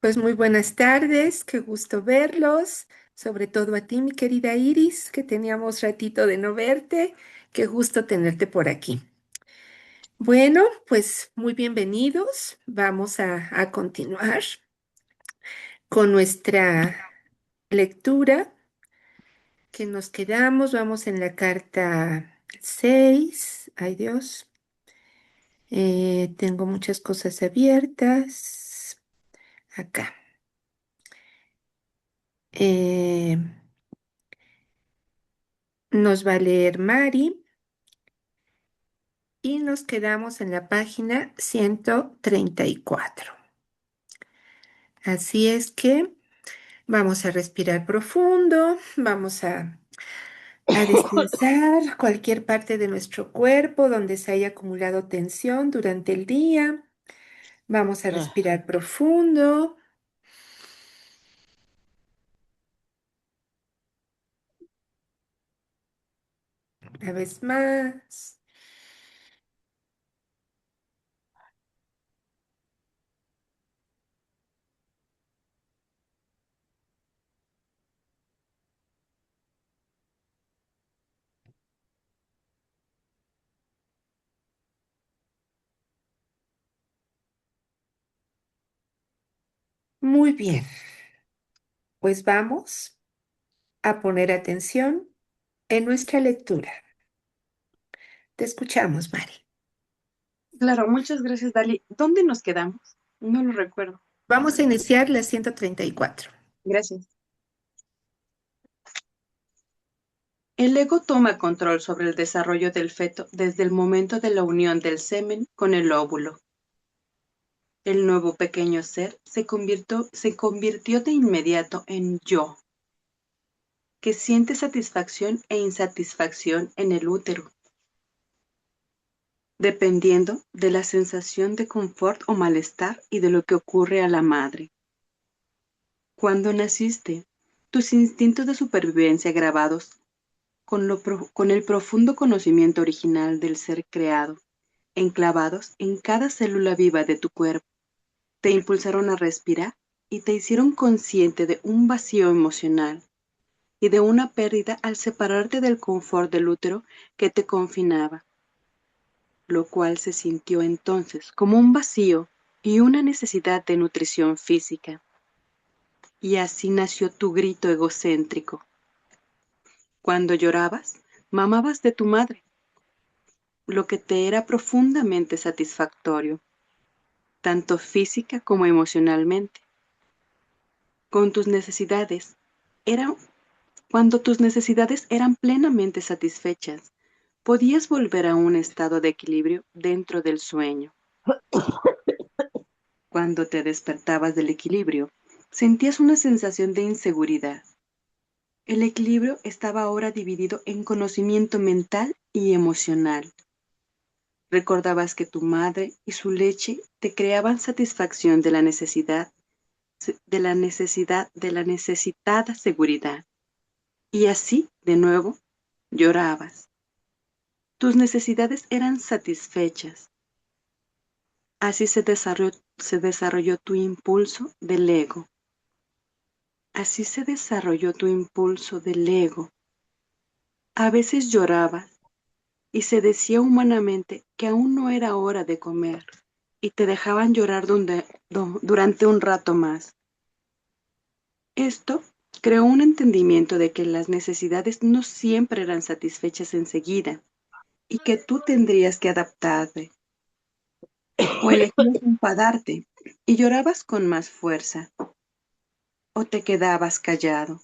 Pues muy buenas tardes, qué gusto verlos, sobre todo a ti, mi querida Iris, que teníamos ratito de no verte, qué gusto tenerte por aquí. Bueno, pues muy bienvenidos, vamos a continuar con nuestra lectura que nos quedamos, vamos en la carta 6. Ay Dios, tengo muchas cosas abiertas acá. Eh, Nos va a leer Mari. Y nos quedamos en la página 134. Así es que vamos a respirar profundo, vamos a descansar cualquier parte de nuestro cuerpo donde se haya acumulado tensión durante el día. Vamos a Ah, respirar profundo, una vez más. Muy bien, pues vamos a poner atención en nuestra lectura. Te escuchamos, Mari. claro, muchas gracias, Dali. ¿Dónde nos quedamos? No lo recuerdo. Vamos a iniciar la 134. Gracias. El ego toma control sobre el desarrollo del feto desde el momento de la unión del semen con el óvulo. El nuevo pequeño ser se convirtió de inmediato en yo, que siente satisfacción e insatisfacción en el útero, dependiendo de la sensación de confort o malestar y de lo que ocurre a la madre. Cuando naciste, tus instintos de supervivencia grabados con el profundo conocimiento original del ser creado, enclavados en cada célula viva de tu cuerpo, te impulsaron a respirar y te hicieron consciente de un vacío emocional y de una pérdida al separarte del confort del útero que te confinaba, lo cual se sintió entonces como un vacío y una necesidad de nutrición física. Y así nació tu grito egocéntrico. Cuando llorabas, mamabas de tu madre, lo que te era profundamente satisfactorio, tanto física como emocionalmente. Con tus necesidades, era, Cuando tus necesidades eran plenamente satisfechas, podías volver a un estado de equilibrio dentro del sueño. Cuando te despertabas del equilibrio, sentías una sensación de inseguridad. El equilibrio estaba ahora dividido en conocimiento mental y emocional. Recordabas que tu madre y su leche te creaban satisfacción de la necesitada seguridad. Y así, de nuevo, llorabas. Tus necesidades eran satisfechas. Así se desarrolló tu impulso del ego. Así se desarrolló tu impulso del ego. A veces llorabas y se decía humanamente que aún no era hora de comer y te dejaban llorar durante un rato más. Esto creó un entendimiento de que las necesidades no siempre eran satisfechas enseguida y que tú tendrías que adaptarte o elegías enfadarte y llorabas con más fuerza o te quedabas callado.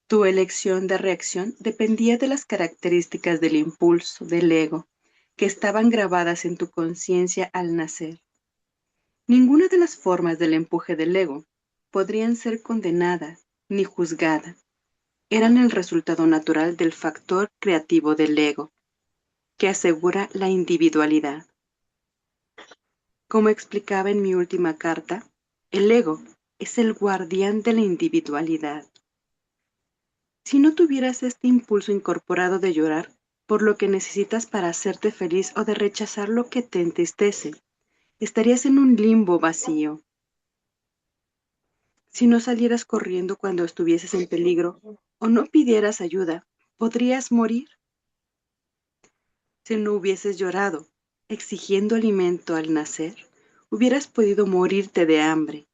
Tu elección de reacción dependía de las características del impulso, del ego, que estaban grabadas en tu conciencia al nacer. Ninguna de las formas del empuje del ego podrían ser condenada ni juzgada. Eran el resultado natural del factor creativo del ego, que asegura la individualidad. Como explicaba en mi última carta, el ego es el guardián de la individualidad. Si no tuvieras este impulso incorporado de llorar por lo que necesitas para hacerte feliz o de rechazar lo que te entristece, estarías en un limbo vacío. Si no salieras corriendo cuando estuvieses en peligro o no pidieras ayuda, podrías morir. Si no hubieses llorado, exigiendo alimento al nacer, hubieras podido morirte de hambre.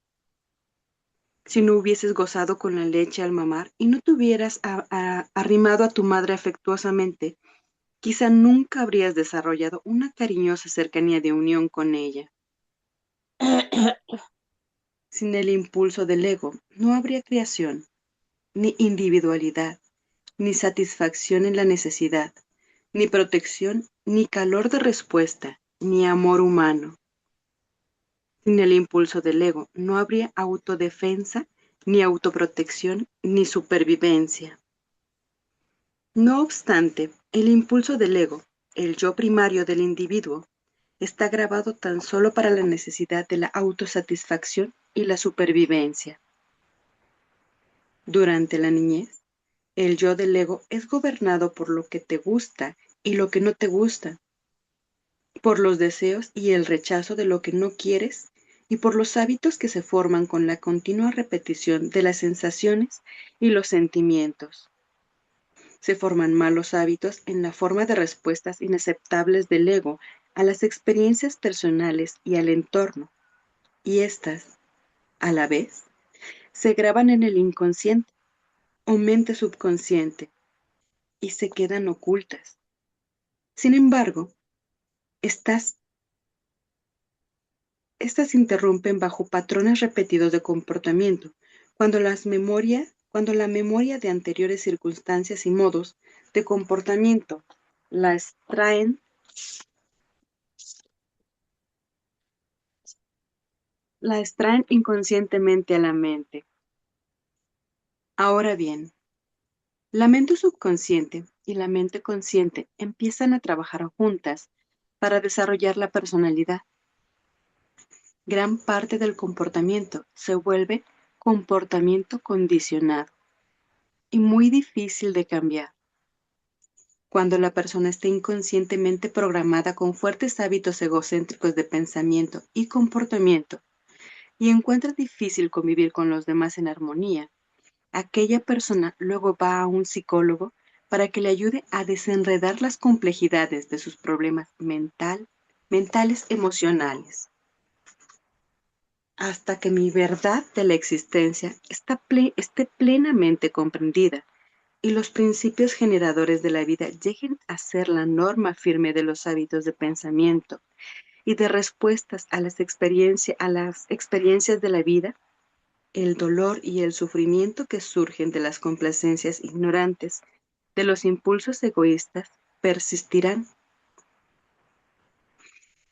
Si no hubieses gozado con la leche al mamar y no te hubieras arrimado a tu madre afectuosamente, quizá nunca habrías desarrollado una cariñosa cercanía de unión con ella. Sin el impulso del ego, no habría creación, ni individualidad, ni satisfacción en la necesidad, ni protección, ni calor de respuesta, ni amor humano. Sin el impulso del ego, no habría autodefensa, ni autoprotección, ni supervivencia. No obstante, el impulso del ego, el yo primario del individuo, está grabado tan solo para la necesidad de la autosatisfacción y la supervivencia. Durante la niñez, el yo del ego es gobernado por lo que te gusta y lo que no te gusta, por los deseos y el rechazo de lo que no quieres y por los hábitos que se forman con la continua repetición de las sensaciones y los sentimientos. Se forman malos hábitos en la forma de respuestas inaceptables del ego a las experiencias personales y al entorno, y éstas, a la vez, se graban en el inconsciente o mente subconsciente y se quedan ocultas. Sin embargo, estas interrumpen bajo patrones repetidos de comportamiento, cuando la memoria de anteriores circunstancias y modos de comportamiento la extraen inconscientemente a la mente. Ahora bien, la mente subconsciente y la mente consciente empiezan a trabajar juntas para desarrollar la personalidad. Gran parte del comportamiento se vuelve comportamiento condicionado y muy difícil de cambiar. Cuando la persona está inconscientemente programada con fuertes hábitos egocéntricos de pensamiento y comportamiento y encuentra difícil convivir con los demás en armonía, aquella persona luego va a un psicólogo para que le ayude a desenredar las complejidades de sus problemas mentales emocionales, hasta que mi verdad de la existencia esté plenamente comprendida y los principios generadores de la vida lleguen a ser la norma firme de los hábitos de pensamiento y de respuestas a las experiencias de la vida. El dolor y el sufrimiento que surgen de las complacencias ignorantes, de los impulsos egoístas, persistirán.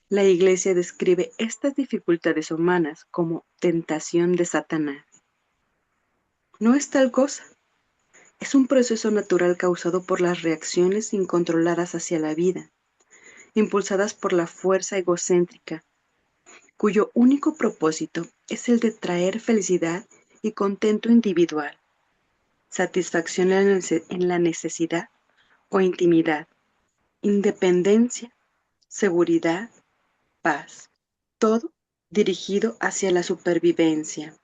La Iglesia describe estas dificultades humanas como tentación de Satanás. No es tal cosa. Es un proceso natural causado por las reacciones incontroladas hacia la vida, impulsadas por la fuerza egocéntrica, cuyo único propósito es el de traer felicidad y contento individual, satisfacción en la necesidad o intimidad, independencia, seguridad, paz, todo dirigido hacia la supervivencia.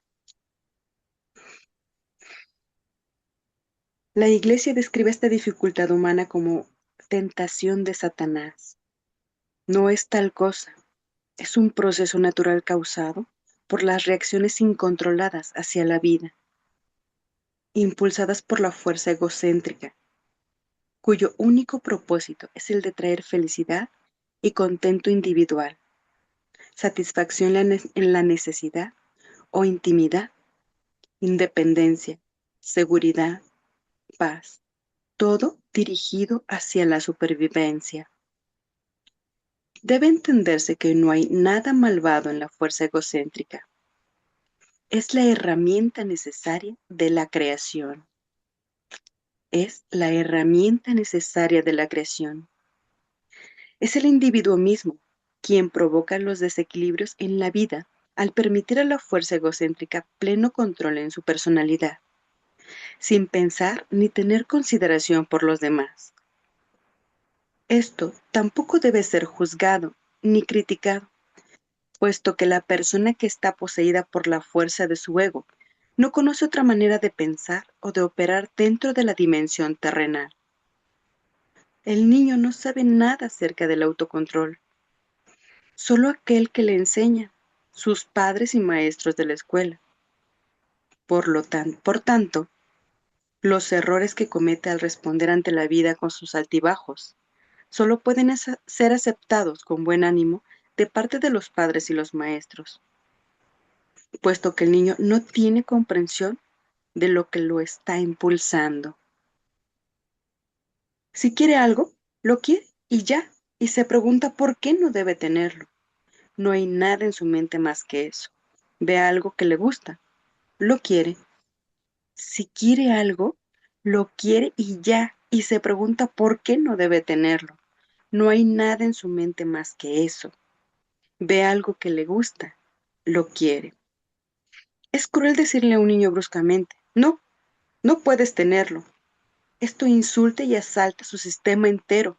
La Iglesia describe esta dificultad humana como tentación de Satanás. No es tal cosa, es un proceso natural causado por las reacciones incontroladas hacia la vida, impulsadas por la fuerza egocéntrica, cuyo único propósito es el de traer felicidad y contento individual, satisfacción en la necesidad o intimidad, independencia, seguridad, paz, todo dirigido hacia la supervivencia. Debe entenderse que no hay nada malvado en la fuerza egocéntrica. Es la herramienta necesaria de la creación. Es la herramienta necesaria de la creación. Es el individuo mismo quien provoca los desequilibrios en la vida al permitir a la fuerza egocéntrica pleno control en su personalidad, sin pensar ni tener consideración por los demás. Esto tampoco debe ser juzgado ni criticado, puesto que la persona que está poseída por la fuerza de su ego No conoce otra manera de pensar o de operar dentro de la dimensión terrenal. El niño no sabe nada acerca del autocontrol, solo aquel que le enseña, sus padres y maestros de la escuela. Por tanto, los errores que comete al responder ante la vida con sus altibajos solo pueden ser aceptados con buen ánimo de parte de los padres y los maestros, puesto que el niño no tiene comprensión de lo que lo está impulsando. Si quiere algo, lo quiere y ya, y se pregunta por qué no debe tenerlo. No hay nada en su mente más que eso. Ve algo que le gusta, lo quiere. Si quiere algo, lo quiere y ya, y se pregunta por qué no debe tenerlo. No hay nada en su mente más que eso. Ve algo que le gusta, lo quiere. Es cruel decirle a un niño bruscamente, no, no puedes tenerlo. Esto insulta y asalta su sistema entero.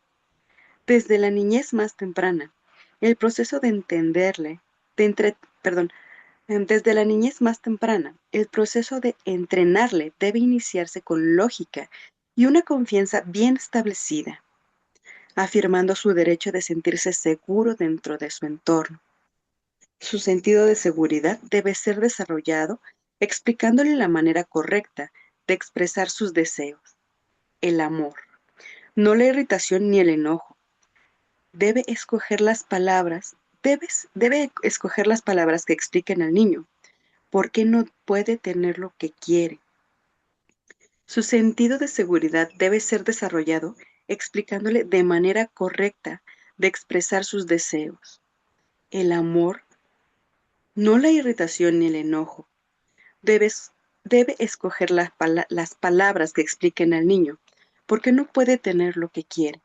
Desde la niñez más temprana, el proceso de entenderle, de entre, perdón, desde la niñez más temprana, el proceso de entrenarle debe iniciarse con lógica y una confianza bien establecida, afirmando su derecho de sentirse seguro dentro de su entorno. Su sentido de seguridad debe ser desarrollado explicándole la manera correcta de expresar sus deseos, el amor, no la irritación ni el enojo. Debe escoger las palabras, debe escoger las palabras que expliquen al niño por qué no puede tener lo que quiere. Su sentido de seguridad debe ser desarrollado explicándole de manera correcta de expresar sus deseos, el amor, no la irritación ni el enojo. Debes, debe escoger las palabras que expliquen al niño porque no puede tener lo que quiere.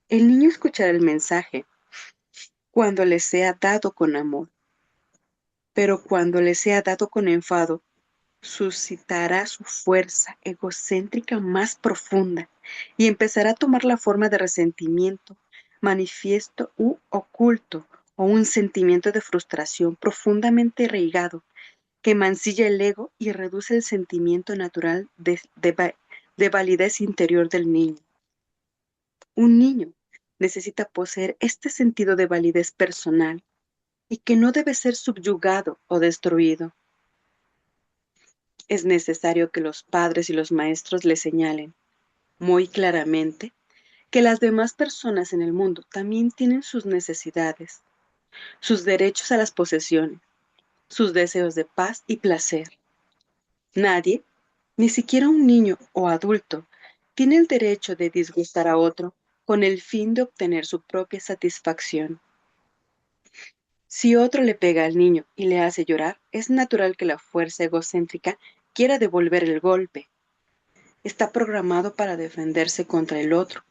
El niño escuchará el mensaje cuando le sea dado con amor, pero cuando le sea dado con enfado, suscitará su fuerza egocéntrica más profunda y empezará a tomar la forma de resentimiento, manifiesto u oculto, o un sentimiento de frustración profundamente arraigado que mancilla el ego y reduce el sentimiento natural de validez interior del niño. Un niño necesita poseer este sentido de validez personal y que no debe ser subyugado o destruido. Es necesario que los padres y los maestros le señalen muy claramente que las demás personas en el mundo también tienen sus necesidades, sus derechos a las posesiones, sus deseos de paz y placer. Nadie, ni siquiera un niño o adulto, tiene el derecho de disgustar a otro con el fin de obtener su propia satisfacción. Si otro le pega al niño y le hace llorar, es natural que la fuerza egocéntrica quiera devolver el golpe. Está programado para defenderse contra el otro.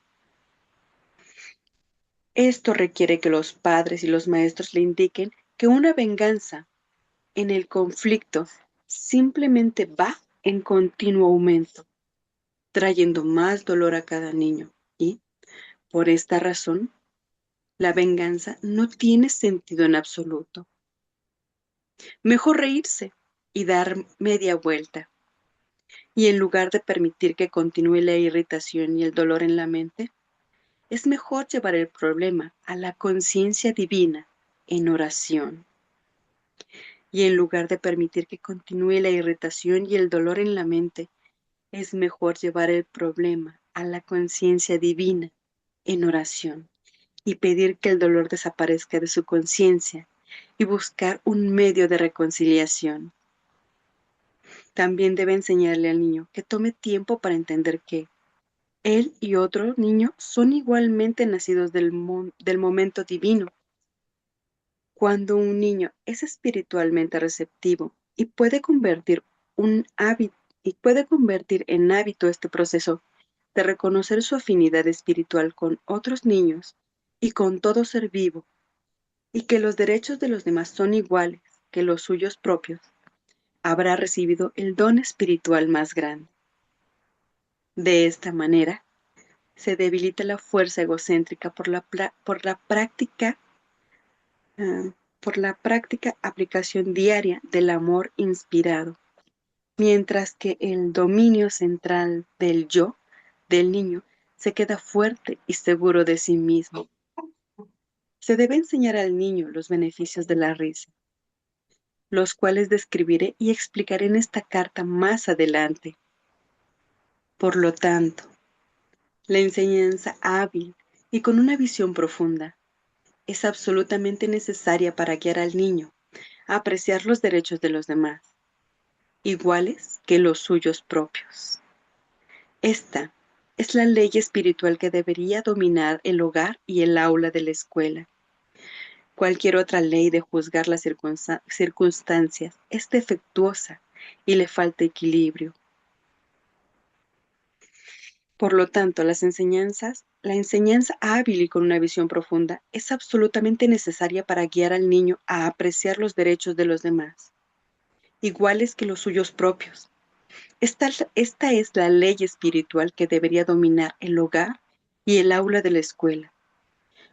Esto requiere que los padres y los maestros le indiquen que una venganza en el conflicto simplemente va en continuo aumento, trayendo más dolor a cada niño. Y, por esta razón, la venganza no tiene sentido en absoluto. Mejor reírse y dar media vuelta. Y en lugar de permitir que continúe la irritación y el dolor en la mente, es mejor llevar el problema a la conciencia divina en oración. Y en lugar de permitir que continúe la irritación y el dolor en la mente, es mejor llevar el problema a la conciencia divina en oración y pedir que el dolor desaparezca de su conciencia y buscar un medio de reconciliación. También debe enseñarle al niño que tome tiempo para entender que él y otro niño son igualmente nacidos del momento divino. Cuando un niño es espiritualmente receptivo y puede convertir en hábito este proceso de reconocer su afinidad espiritual con otros niños y con todo ser vivo, y que los derechos de los demás son iguales que los suyos propios, habrá recibido el don espiritual más grande. De esta manera, se debilita la fuerza egocéntrica por la práctica aplicación diaria del amor inspirado. mientras que el dominio central del yo del niño se queda fuerte y seguro de sí mismo. Se debe enseñar al niño los beneficios de la risa, los cuales describiré y explicaré en esta carta más adelante. Por lo tanto, la enseñanza hábil y con una visión profunda es absolutamente necesaria para guiar al niño a apreciar los derechos de los demás, iguales que los suyos propios. Esta es la ley espiritual que debería dominar el hogar y el aula de la escuela. Cualquier otra ley de juzgar las circunstancias es defectuosa y le falta equilibrio. Por lo tanto, la enseñanza hábil y con una visión profunda es absolutamente necesaria para guiar al niño a apreciar los derechos de los demás, iguales que los suyos propios. Esta es la ley espiritual que debería dominar el hogar y el aula de la escuela.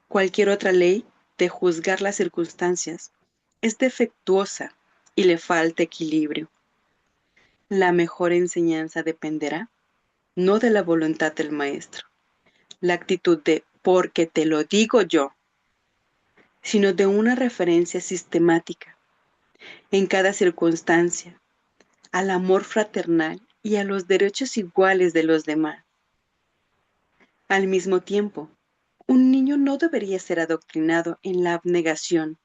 Cualquier otra ley de juzgar las circunstancias es defectuosa y le falta equilibrio. La mejor enseñanza dependerá no de la voluntad del maestro, la actitud de porque te lo digo yo, sino de una referencia sistemática en cada circunstancia al amor fraternal y a los derechos iguales de los demás. Al mismo tiempo, un niño no debería ser adoctrinado en la abnegación,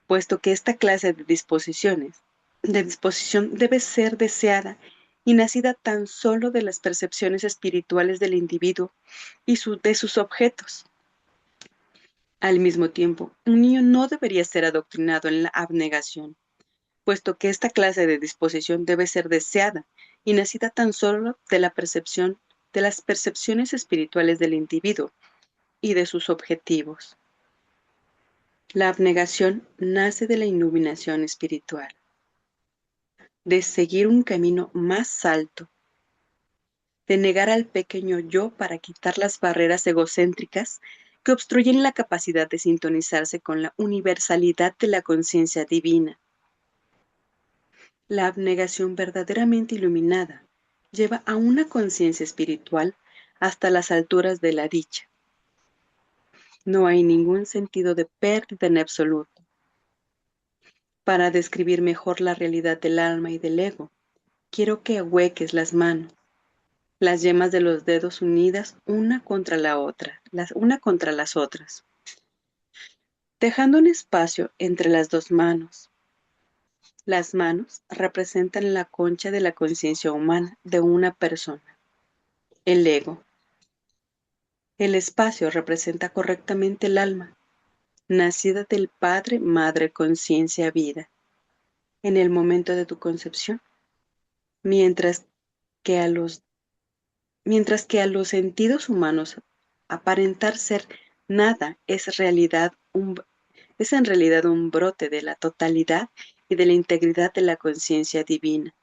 puesto que esta clase de disposición debe ser deseada y nacida tan solo de las percepciones espirituales del individuo y de sus objetos. Al mismo tiempo, un niño no debería ser adoctrinado en la abnegación, puesto que esta clase de disposición debe ser deseada y nacida tan solo de de las percepciones espirituales del individuo y de sus objetivos. La abnegación nace de la iluminación espiritual, de seguir un camino más alto, de negar al pequeño yo para quitar las barreras egocéntricas que obstruyen la capacidad de sintonizarse con la universalidad de la conciencia divina. La abnegación verdaderamente iluminada lleva a una conciencia espiritual hasta las alturas de la dicha. No hay ningún sentido de pérdida en absoluto. Para describir mejor la realidad del alma y del ego, quiero que ahueques las manos, las yemas de los dedos unidas una contra la otra, una contra las otras, dejando un espacio entre las dos manos. Las manos representan la concha de la conciencia humana de una persona, el ego. El espacio representa correctamente el alma, nacida del Padre, Madre, Conciencia, Vida, en el momento de tu concepción, mientras que a los, mientras que a los sentidos humanos aparentar ser nada es en realidad un brote de la totalidad y de la integridad de la conciencia divina,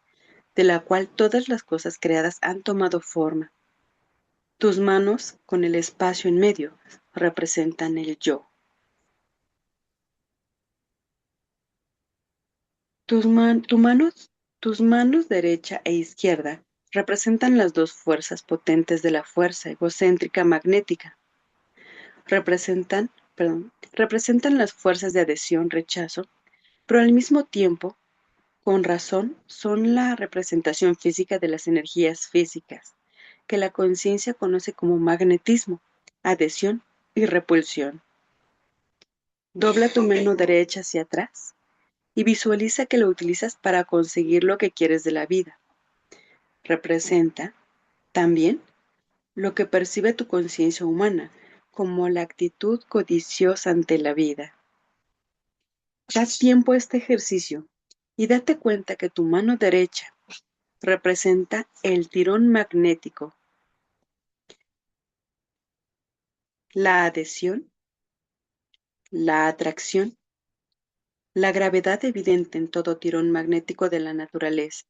de la cual todas las cosas creadas han tomado forma. Tus manos, con el espacio en medio, representan el yo. Tus manos derecha e izquierda representan las dos fuerzas potentes de la fuerza egocéntrica magnética. Representan las fuerzas de adhesión, rechazo, pero al mismo tiempo, con razón, son la representación física de las energías físicas, que la conciencia conoce como magnetismo, adhesión y repulsión. Dobla tu mano derecha hacia atrás y visualiza que lo utilizas para conseguir lo que quieres de la vida. Representa, también, lo que percibe tu conciencia humana como la actitud codiciosa ante la vida. Da tiempo a este ejercicio y date cuenta que tu mano derecha representa el tirón magnético, la adhesión, la atracción, la gravedad evidente en todo tirón magnético de la naturaleza.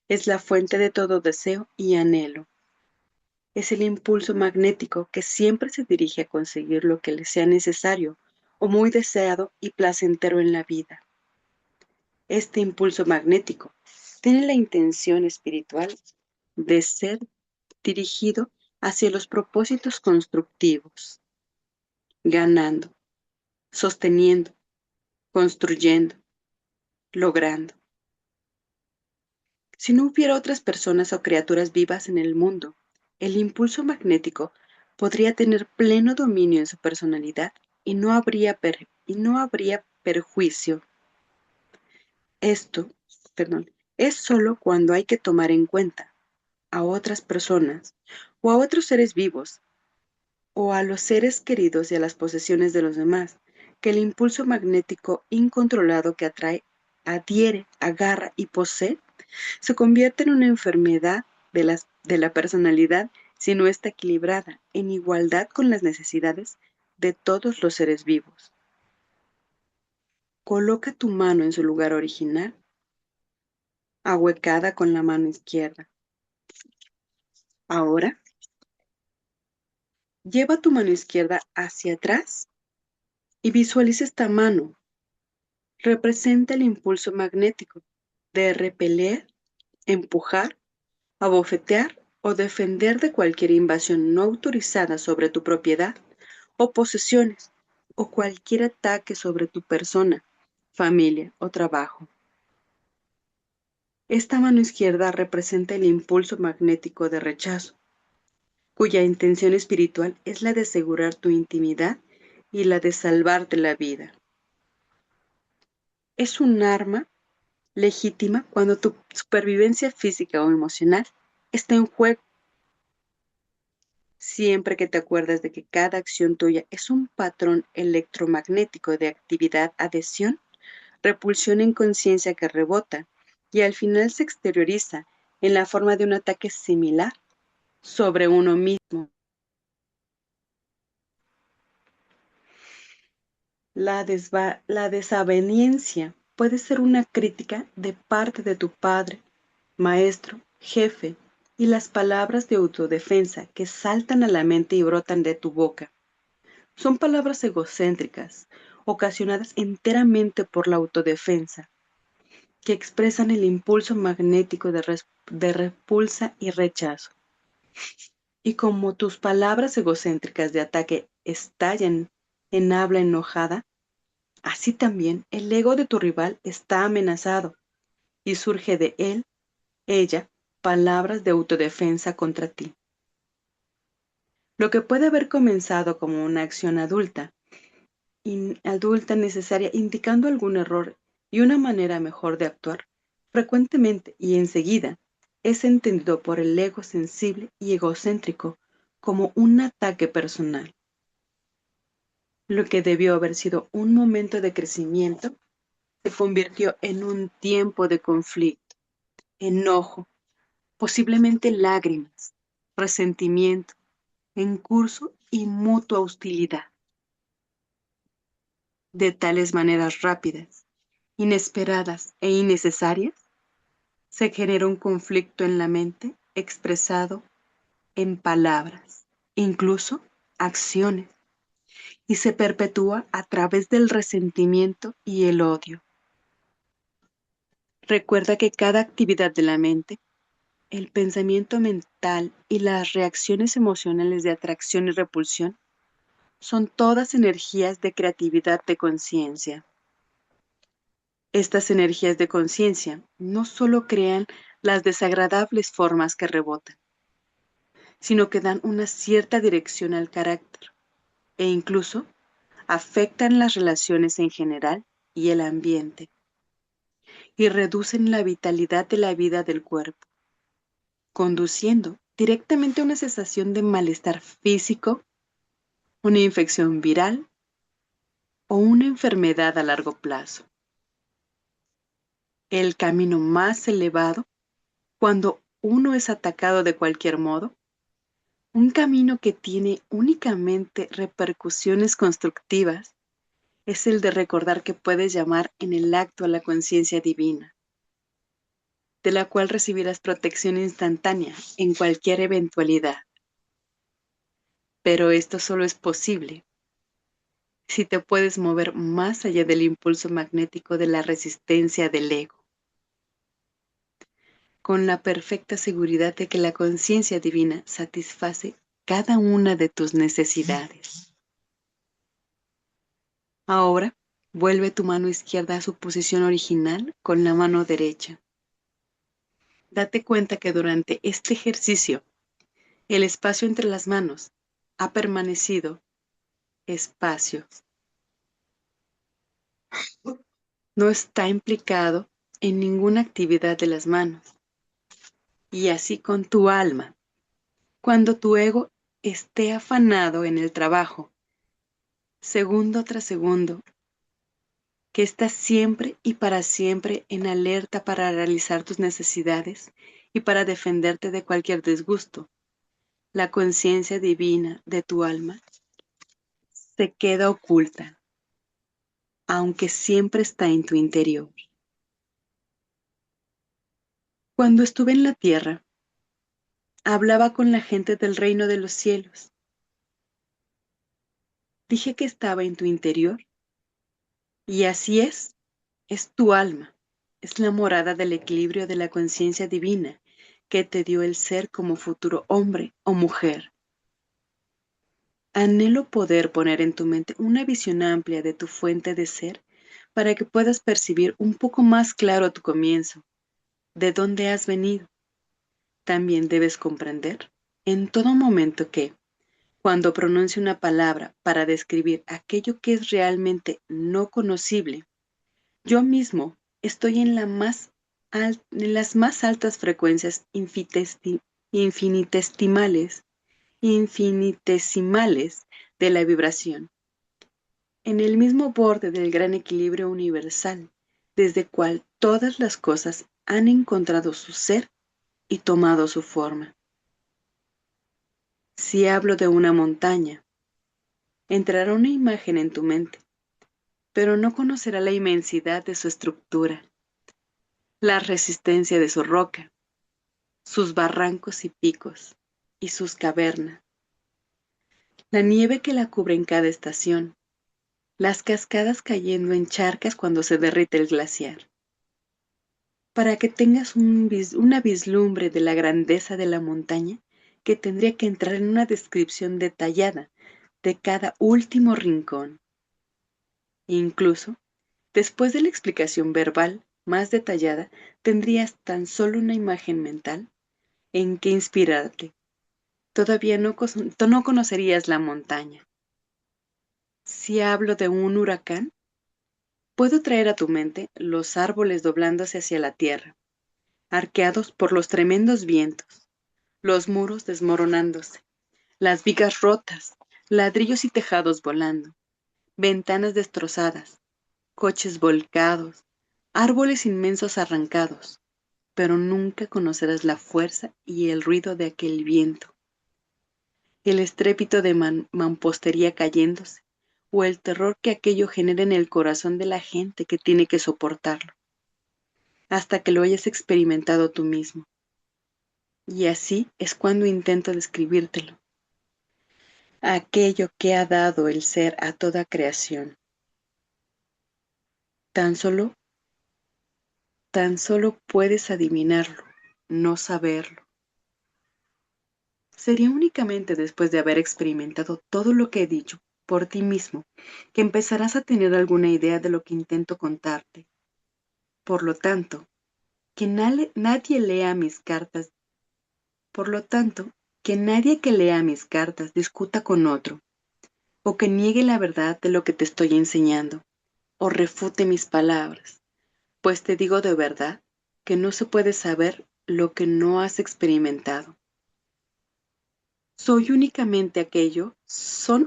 Es la fuente de todo deseo y anhelo. Es el impulso magnético que siempre se dirige a conseguir lo que le sea necesario o muy deseado y placentero en la vida. Este impulso magnético tiene la intención espiritual de ser dirigido hacia los propósitos constructivos, ganando, sosteniendo, construyendo, logrando. Si no hubiera otras personas o criaturas vivas en el mundo, el impulso magnético podría tener pleno dominio en su personalidad y no habría perjuicio. Esto, perdón, es solo cuando hay que tomar en cuenta a otras personas o a otros seres vivos o a los seres queridos y a las posesiones de los demás, que el impulso magnético incontrolado que atrae, adhiere, agarra y posee se convierte en una enfermedad de la personalidad si no está equilibrada en igualdad con las necesidades de todos los seres vivos. Coloca tu mano en su lugar original, ahuecada con la mano izquierda. Ahora, lleva tu mano izquierda hacia atrás y visualiza esta mano. Representa el impulso magnético de repeler, empujar, abofetear o defender de cualquier invasión no autorizada sobre tu propiedad o posesiones o cualquier ataque sobre tu persona, familia o trabajo. Esta mano izquierda representa el impulso magnético de rechazo, cuya intención espiritual es la de asegurar tu intimidad y la de salvarte la vida. Es un arma legítima cuando tu supervivencia física o emocional está en juego. Siempre que te acuerdas de que cada acción tuya es un patrón electromagnético de actividad, adhesión, repulsión en conciencia que rebota y al final se exterioriza en la forma de un ataque similar sobre uno mismo. La desaveniencia puede ser una crítica de parte de tu padre, maestro, jefe, y las palabras de autodefensa que saltan a la mente y brotan de tu boca. Son palabras egocéntricas, ocasionadas enteramente por la autodefensa, que expresan el impulso magnético de repulsa y rechazo. Y como tus palabras egocéntricas de ataque estallan en habla enojada, así también el ego de tu rival está amenazado y surge de él, ella, palabras de autodefensa contra ti. Lo que puede haber comenzado como una acción adulta necesaria indicando algún error y una manera mejor de actuar, frecuentemente y enseguida es entendido por el ego sensible y egocéntrico como un ataque personal. Lo que debió haber sido un momento de crecimiento se convirtió en un tiempo de conflicto, enojo, posiblemente lágrimas, resentimiento, en curso y mutua hostilidad. De tales maneras rápidas, inesperadas e innecesarias, se genera un conflicto en la mente expresado en palabras, incluso acciones, y se perpetúa a través del resentimiento y el odio. Recuerda que cada actividad de la mente, el pensamiento mental y las reacciones emocionales de atracción y repulsión son todas energías de creatividad de conciencia. Estas energías de conciencia no solo crean las desagradables formas que rebotan, sino que dan una cierta dirección al carácter e incluso afectan las relaciones en general y el ambiente y reducen la vitalidad de la vida del cuerpo, conduciendo directamente a una sensación de malestar físico, una infección viral o una enfermedad a largo plazo. El camino más elevado, cuando uno es atacado de cualquier modo, un camino que tiene únicamente repercusiones constructivas, es el de recordar que puedes llamar en el acto a la conciencia divina, de la cual recibirás protección instantánea en cualquier eventualidad. Pero esto solo es posible si te puedes mover más allá del impulso magnético de la resistencia del ego. con la perfecta seguridad de que la conciencia divina satisface cada una de tus necesidades. Ahora, vuelve tu mano izquierda a su posición original con la mano derecha. Date cuenta que durante este ejercicio, el espacio entre las manos ha permanecido espacio. No está implicado en ninguna actividad de las manos. Y así con tu alma. Cuando tu ego esté afanado en el trabajo, segundo tras segundo, que estás siempre y para siempre en alerta para realizar tus necesidades y para defenderte de cualquier disgusto, la conciencia divina de tu alma se queda oculta, aunque siempre está en tu interior. Cuando estuve en la tierra, hablaba con la gente del reino de los cielos. Dije que estaba en tu interior, y así es tu alma, es la morada del equilibrio de la conciencia divina que te dio el ser como futuro hombre o mujer. Anhelo poder poner en tu mente una visión amplia de tu fuente de ser para que puedas percibir un poco más claro tu comienzo, de dónde has venido. También debes comprender en todo momento que, cuando pronuncie una palabra para describir aquello que es realmente no conocible, yo mismo estoy en en las más altas frecuencias infinitesimales, infinitesimales de la vibración, en el mismo borde del gran equilibrio universal, desde cual todas las cosas han encontrado su ser y tomado su forma. Si hablo de una montaña, entrará una imagen en tu mente, pero no conocerá la inmensidad de su estructura, la resistencia de su roca, sus barrancos y picos, y sus cavernas, la nieve que la cubre en cada estación, las cascadas cayendo en charcas cuando se derrite el glaciar. Para que tengas una vislumbre de la grandeza de la montaña, que tendría que entrar en una descripción detallada de cada último rincón. Incluso, después de la explicación verbal más detallada, tendrías tan solo una imagen mental en que inspirarte. Todavía no conocerías la montaña. Si hablo de un huracán, puedo traer a tu mente los árboles doblándose hacia la tierra, arqueados por los tremendos vientos, los muros desmoronándose, las vigas rotas, ladrillos y tejados volando, ventanas destrozadas, coches volcados, árboles inmensos arrancados, pero nunca conocerás la fuerza y el ruido de aquel viento, el estrépito de mampostería cayéndose, o el terror que aquello genera en el corazón de la gente que tiene que soportarlo, hasta que lo hayas experimentado tú mismo. Y así es cuando intento describírtelo, aquello que ha dado el ser a toda creación. Tan solo, tan solo puedes adivinarlo, no saberlo. Sería únicamente después de haber experimentado todo lo que he dicho por ti mismo que empezarás a tener alguna idea de lo que intento contarte. Por lo tanto, que nadie lea mis cartas. Por lo tanto, que nadie que lea mis cartas discuta con otro, o que niegue la verdad de lo que te estoy enseñando, o refute mis palabras, pues te digo de verdad que no se puede saber lo que no has experimentado. Son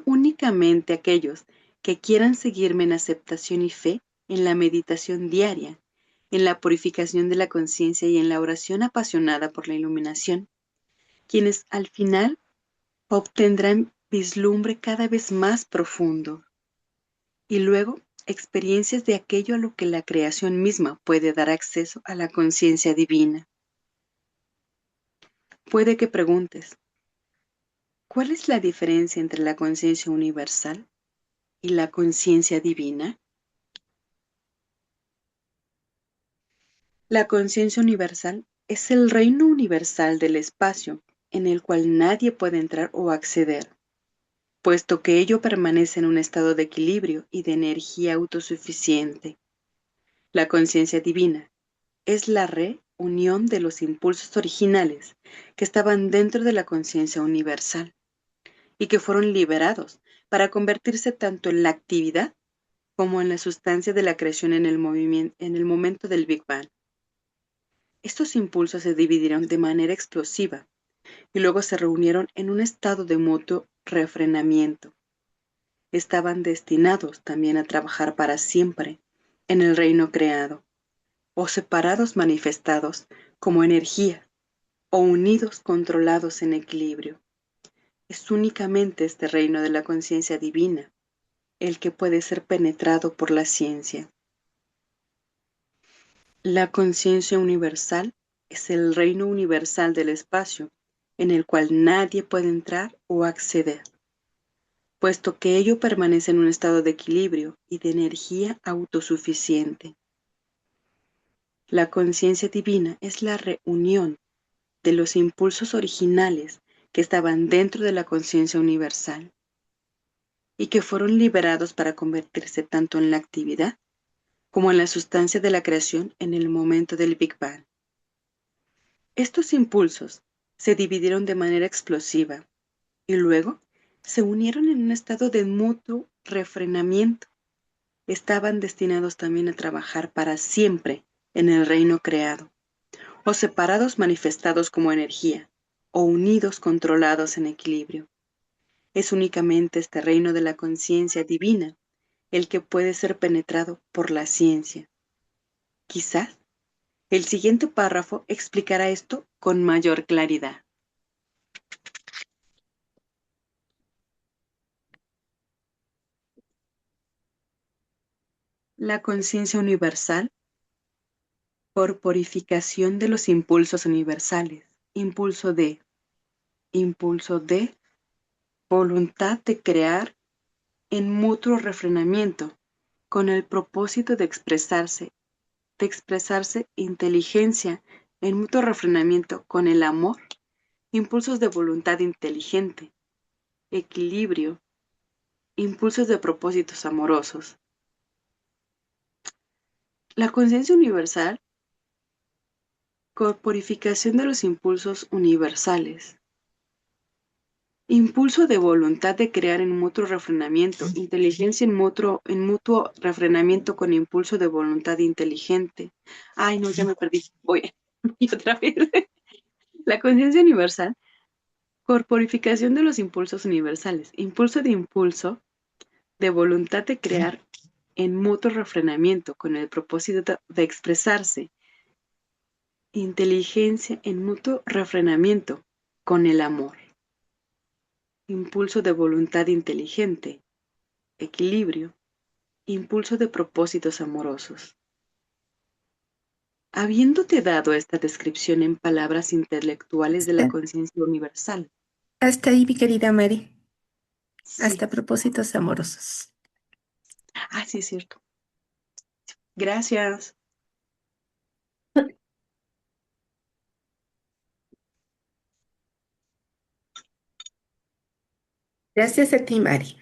únicamente aquellos que quieran seguirme en aceptación y fe en la meditación diaria, en la purificación de la conciencia y en la oración apasionada por la iluminación, quienes al final obtendrán vislumbre cada vez más profundo y luego experiencias de aquello a lo que la creación misma puede dar acceso a la conciencia divina. Puede que preguntes, ¿cuál es la diferencia entre la conciencia universal y la conciencia divina? La conciencia universal Es el reino universal del espacio en el cual nadie puede entrar o acceder, puesto que ello permanece en un estado de equilibrio y de energía autosuficiente. La conciencia divina es la reunión de los impulsos originales que estaban dentro de la conciencia universal y que fueron liberados para convertirse tanto en la actividad como en la sustancia de la creación en el movimiento, en el momento del Big Bang. Estos impulsos se dividieron de manera explosiva y luego se reunieron en un estado de mutuo refrenamiento. Estaban destinados también a trabajar para siempre en el reino creado, o separados manifestados como energía, o unidos controlados en equilibrio. Es únicamente este reino de la conciencia divina el que puede ser penetrado por la ciencia. La conciencia universal es el reino universal del espacio en el cual nadie puede entrar o acceder, puesto que ello permanece en un estado de equilibrio y de energía autosuficiente. La conciencia divina es la reunión de los impulsos originales que estaban dentro de la conciencia universal y que fueron liberados para convertirse tanto en la actividad como en la sustancia de la creación en el momento del Big Bang. Estos impulsos se dividieron de manera explosiva y luego se unieron en un estado de mutuo refrenamiento. Estaban destinados también a trabajar para siempre en el reino creado, o separados manifestados como energía, o unidos controlados en equilibrio. Es únicamente este reino de la conciencia divina el que puede ser penetrado por la ciencia. Quizás el siguiente párrafo explicará esto con mayor claridad. La conciencia universal, corporificación de los impulsos universales, impulso de voluntad de crear en mutuo refrenamiento, con el propósito de expresarse inteligencia en mutuo refrenamiento con el amor, impulsos de voluntad inteligente, equilibrio, impulsos de propósitos amorosos. La conciencia universal, corporificación de los impulsos universales, impulso de voluntad de crear en mutuo refrenamiento, inteligencia en mutuo refrenamiento con impulso de voluntad inteligente. Ay, no, ya me perdí. Voy. Y otra vez. La conciencia universal, corporificación de los impulsos universales, impulso de voluntad de crear en mutuo refrenamiento con el propósito de expresarse, inteligencia en mutuo refrenamiento con el amor, impulso de voluntad inteligente, equilibrio, impulso de propósitos amorosos. Habiéndote dado esta descripción en palabras intelectuales de la Hasta, conciencia universal, hasta ahí, mi querida Mary. sí, Hasta propósitos amorosos. sí es cierto. Gracias. Gracias a ti, Mari.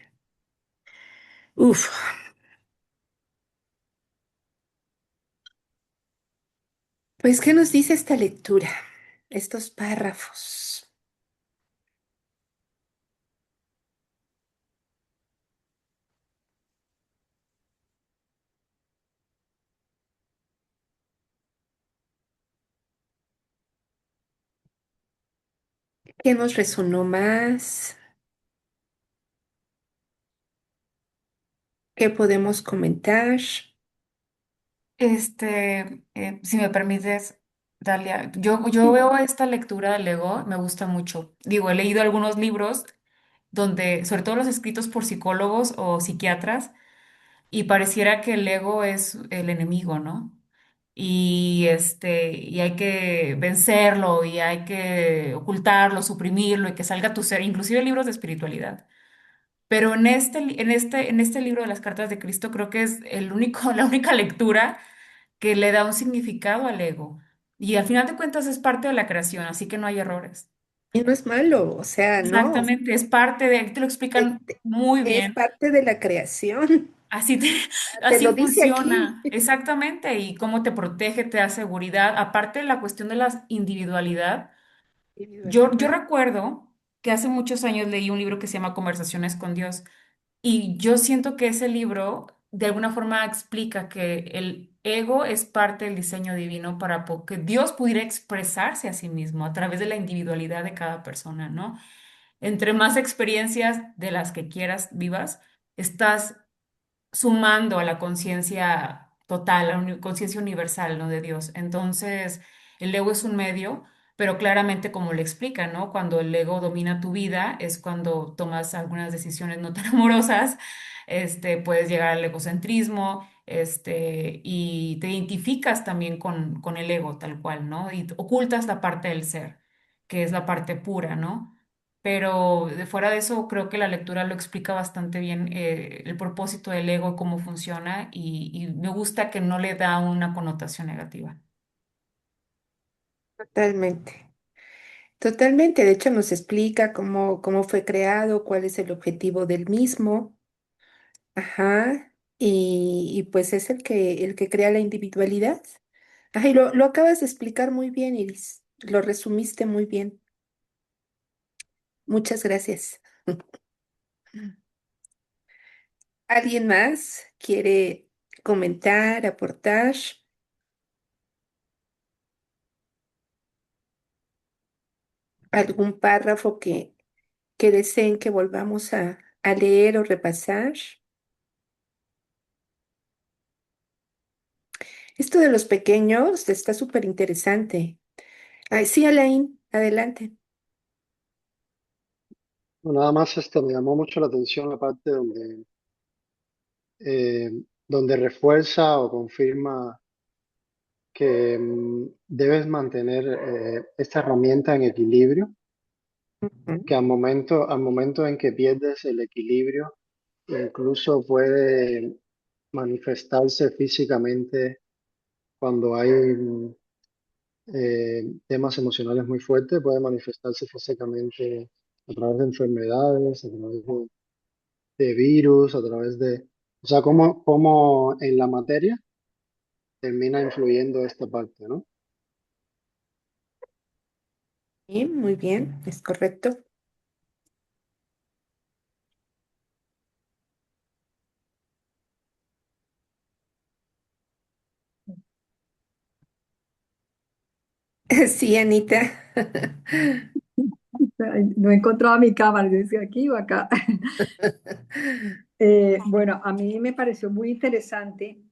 Uf, pues, ¿qué nos dice esta lectura? Estos párrafos. ¿Qué nos resonó más? ¿Qué podemos comentar? Si me permites, Dalia, yo Sí. veo esta lectura del Ego, me gusta mucho. Digo, he leído algunos libros donde, sobre todo los escritos por psicólogos o psiquiatras, y pareciera que el ego es el enemigo, ¿no? Y hay que vencerlo, y hay que ocultarlo, suprimirlo, y que salga tu ser, inclusive libros de espiritualidad. Pero en este libro de las cartas de Cristo creo que es la única lectura que le da un significado al ego. Y al final de cuentas es parte de la creación, así que no hay errores. Y no es malo, o sea, no, Exactamente, es parte de, te lo te- explican te- muy es bien. parte de la creación, Así te así lo dice aquí. funciona, exactamente. Y cómo te protege, te da seguridad. Aparte de la cuestión de la individualidad, yo Individualidad. recuerdo que hace muchos años leí un libro que se llama Conversaciones con Dios. Y yo siento que ese libro de alguna forma explica que el ego es parte del diseño divino para que Dios pudiera expresarse a sí mismo a través de la individualidad de cada persona, ¿no? Entre más experiencias de las que quieras vivas, estás sumando a la conciencia total, a la conciencia universal, ¿no? De Dios. Entonces, el ego es un medio, pero claramente como le explica, ¿no? Cuando el ego domina tu vida es cuando tomas algunas decisiones no tan amorosas, puedes llegar al egocentrismo, y te identificas también con el ego tal cual, ¿no? Y ocultas la parte del ser, que es la parte pura, ¿no? Pero de fuera de eso, creo que la lectura lo explica bastante bien, el propósito del ego, cómo funciona, y me gusta que no le da una connotación negativa. Totalmente. Totalmente. De hecho, nos explica cómo fue creado, cuál es el objetivo del mismo. Ajá. Y pues es el que crea la individualidad. Ajá, y lo acabas de explicar muy bien, Iris. Lo resumiste muy bien. Muchas gracias. ¿Alguien más quiere comentar, aportar algún párrafo que deseen que volvamos a leer o repasar? Esto de los pequeños está súper interesante. Ay, sí, Alain, adelante. Bueno, nada más me llamó mucho la atención la parte eh, donde refuerza o confirma que debes mantener esta herramienta en equilibrio, Ujú. que al momento en que pierdes el equilibrio, incluso puede manifestarse físicamente cuando hay temas emocionales muy fuertes, puede manifestarse físicamente a través de enfermedades, a través de virus, a través de, o sea, cómo en la materia termina influyendo esta parte, ¿no? Sí, muy bien, es correcto. Sí, Anita. Ay, no encontraba mi cámara, yo decía aquí o acá. Bueno, a mí me pareció muy interesante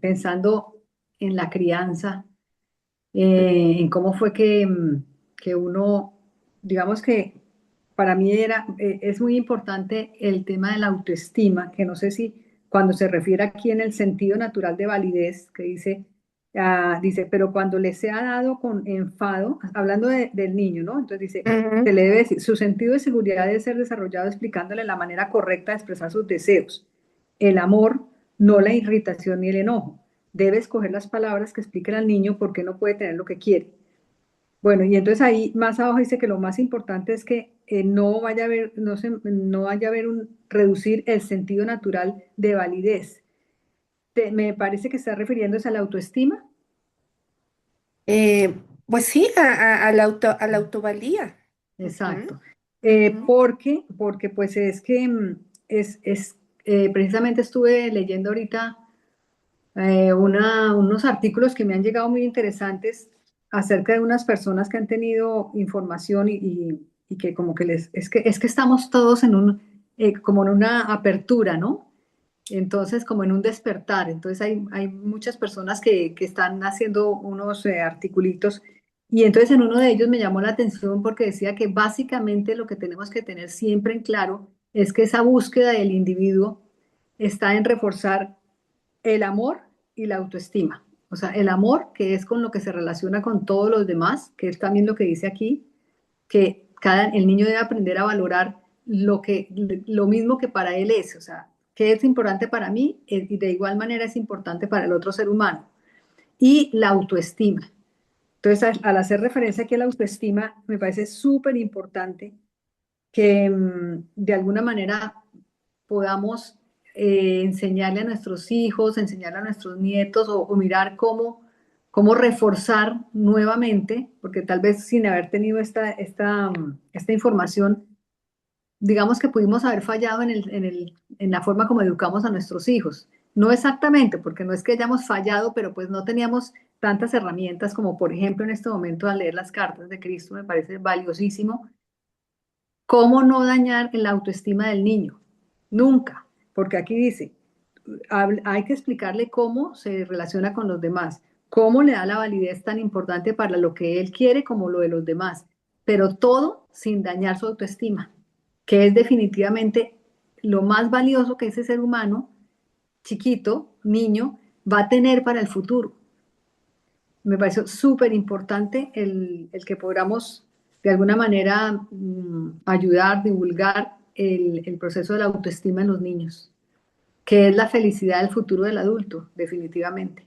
pensando en la crianza, en cómo fue que uno, digamos que para mí es muy importante el tema de la autoestima, que no sé si cuando se refiere aquí en el sentido natural de validez, que dice, pero cuando le sea dado con enfado, hablando del niño, ¿no? Entonces dice, Ujú. se le debe decir, su sentido de seguridad debe ser desarrollado explicándole la manera correcta de expresar sus deseos. El amor, no la irritación ni el enojo. Debe escoger las palabras que expliquen al niño por qué no puede tener lo que quiere. Bueno, y entonces ahí más abajo dice que lo más importante es que no vaya a haber, no vaya a haber reducir el sentido natural de validez. Me parece que está refiriéndose a la autoestima. Eh, pues sí, a la autovalía. Ujú, Exacto. ujú, Porque pues es que precisamente estuve leyendo ahorita unos artículos que me han llegado muy interesantes acerca de unas personas que han tenido información y que como que es que estamos todos como en una apertura, ¿no? Entonces, como en un despertar. Entonces, hay muchas personas que están haciendo unos articulitos. Y entonces, en uno de ellos me llamó la atención porque decía que básicamente lo que tenemos que tener siempre en claro es que esa búsqueda del individuo está en reforzar el amor y la autoestima. O sea, el amor, que es con lo que se relaciona con todos los demás, que es también lo que dice aquí, que el niño debe aprender a valorar lo mismo que para él es, o sea, que es importante para mí y de igual manera es importante para el otro ser humano. Y la autoestima. Entonces, al hacer referencia aquí a la autoestima, me parece súper importante que de alguna manera podamos enseñarle a nuestros hijos, enseñarle a nuestros nietos o mirar cómo reforzar nuevamente, porque tal vez sin haber tenido esta información, digamos que pudimos haber fallado en la forma como educamos a nuestros hijos. No exactamente, porque no es que hayamos fallado, pero pues no teníamos tantas herramientas como por ejemplo en este momento al leer las cartas de Cristo me parece valiosísimo. ¿Cómo no dañar la autoestima del niño? Nunca, porque aquí dice, hay que explicarle cómo se relaciona con los demás, cómo le da la validez tan importante para lo que él quiere como lo de los demás, pero todo sin dañar su autoestima, que es definitivamente lo más valioso que ese ser humano, chiquito, niño, va a tener para el futuro. Me pareció súper importante el que podamos de alguna manera ayudar, divulgar el proceso de la autoestima en los niños, que es la felicidad del futuro del adulto, definitivamente.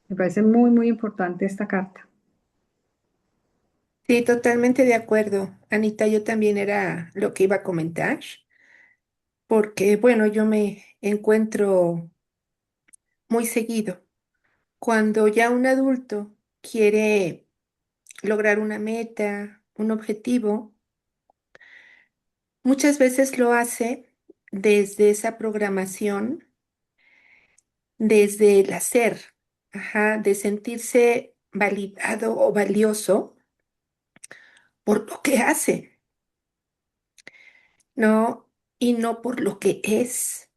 Me parece muy, muy importante esta carta. Sí, totalmente de acuerdo. Anita, yo también era lo que iba a comentar, porque bueno, yo me encuentro muy seguido cuando ya un adulto quiere lograr una meta, un objetivo, muchas veces lo hace desde esa programación, desde el hacer, ajá, de sentirse validado o valioso por lo que hace, ¿no? Y no por lo que es.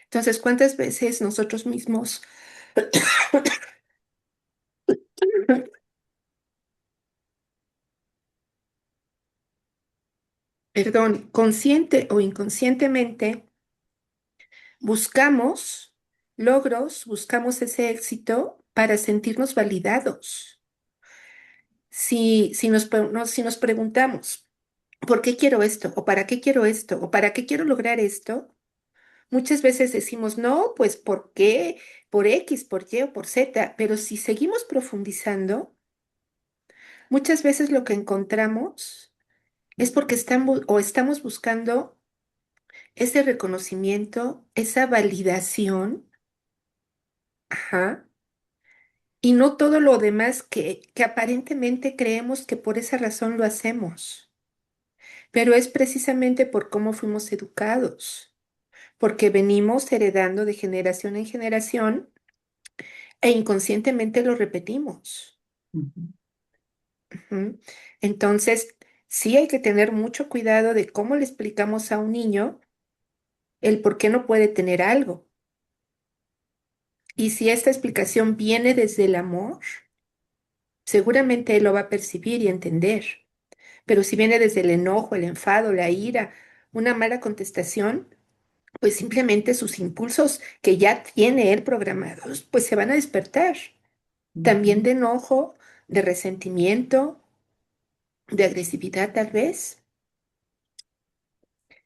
Entonces, ¿cuántas veces nosotros mismos, perdón, consciente o inconscientemente, buscamos logros, buscamos ese éxito para sentirnos validados? Si nos preguntamos, ¿por qué quiero esto? ¿O para qué quiero esto? ¿O para qué quiero lograr esto? Muchas veces decimos, no, pues ¿por qué? Por X, por Y o por Z. Pero si seguimos profundizando, muchas veces lo que encontramos es porque estamos buscando ese reconocimiento, esa validación, ajá, y no todo lo demás que aparentemente creemos que por esa razón lo hacemos. Pero es precisamente por cómo fuimos educados, porque venimos heredando de generación en generación e inconscientemente lo repetimos. Ujú. Ujú. Entonces, sí hay que tener mucho cuidado de cómo le explicamos a un niño el por qué no puede tener algo. Y si esta explicación viene desde el amor, seguramente él lo va a percibir y entender. Pero si viene desde el enojo, el enfado, la ira, una mala contestación, pues simplemente sus impulsos que ya tiene él programados, pues se van a despertar. También Ujú. de enojo, de resentimiento, de agresividad tal vez.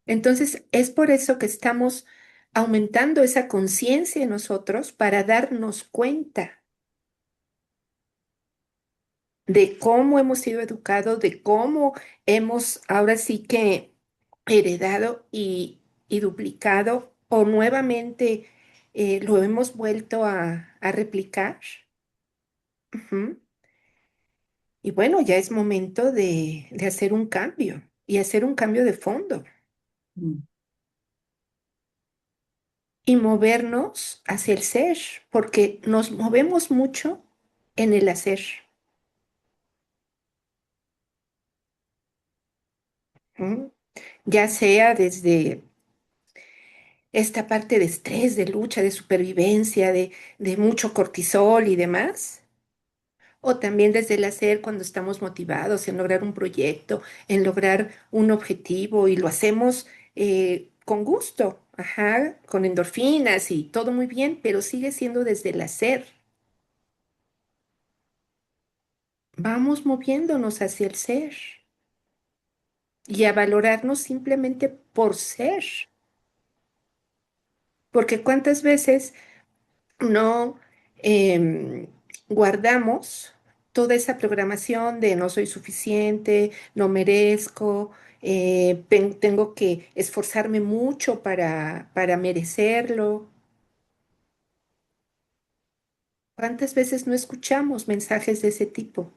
Entonces, es por eso que estamos aumentando esa conciencia en nosotros para darnos cuenta de cómo hemos sido educados, de cómo hemos ahora sí que heredado y duplicado o nuevamente lo hemos vuelto a replicar. Ujú. Y bueno, ya es momento de hacer un cambio y hacer un cambio de fondo Mm. y movernos hacia el ser, porque nos movemos mucho en el hacer. ¿Mm? Ya sea desde esta parte de estrés, de lucha, de supervivencia, de mucho cortisol y demás, o también desde el hacer cuando estamos motivados en lograr un proyecto, en lograr un objetivo y lo hacemos con gusto, ajá, con endorfinas y todo muy bien, pero sigue siendo desde el hacer. Vamos moviéndonos hacia el ser y a valorarnos simplemente por ser, porque cuántas veces no. guardamos toda esa programación de no soy suficiente, no merezco, tengo que esforzarme mucho para merecerlo. ¿Cuántas veces no escuchamos mensajes de ese tipo?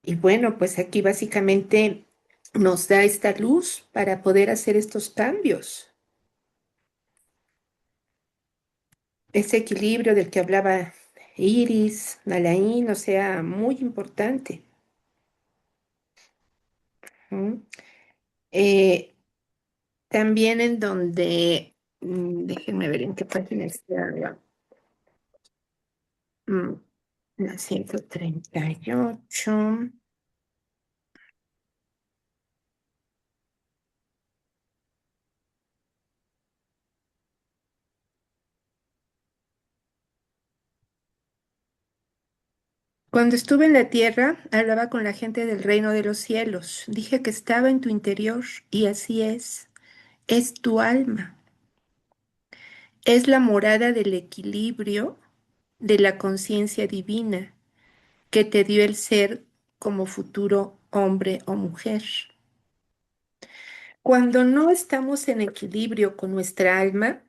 Y bueno, pues aquí básicamente nos da esta luz para poder hacer estos cambios. Ese equilibrio del que hablaba Iris, Nalaín, o sea, muy importante. ¿Mm? Eh, También en donde, déjenme ver en qué página está, mm, la 138. Cuando estuve en la tierra, hablaba con la gente del reino de los cielos. Dije que estaba en tu interior y así es tu alma. Es la morada del equilibrio de la conciencia divina que te dio el ser como futuro hombre o mujer. Cuando no estamos en equilibrio con nuestra alma,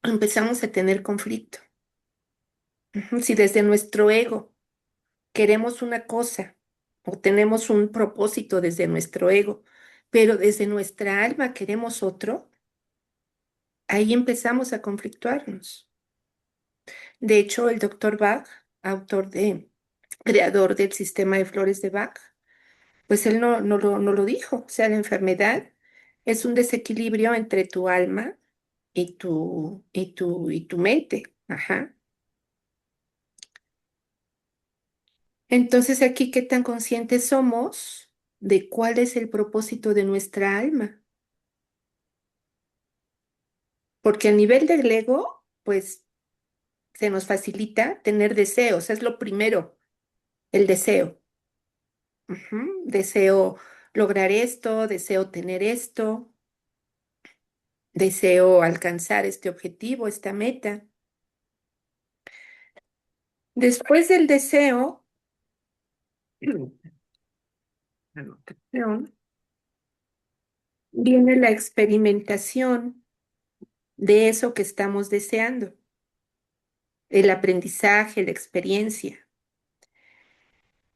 empezamos a tener conflicto. Ujú. Si desde nuestro ego queremos una cosa o tenemos un propósito desde nuestro ego, pero desde nuestra alma queremos otro, ahí empezamos a conflictuarnos. De hecho, el doctor Bach, creador del sistema de flores de Bach, pues él no lo dijo. O sea, la enfermedad es un desequilibrio entre tu alma y tu mente. Ajá. Entonces, aquí, ¿qué tan conscientes somos de cuál es el propósito de nuestra alma? Porque a nivel del ego, pues se nos facilita tener deseos. Es lo primero, el deseo. Ujú. Deseo lograr esto, deseo tener esto, deseo alcanzar este objetivo, esta meta. Después del deseo, anotación, viene la experimentación de eso que estamos deseando, el aprendizaje, la experiencia.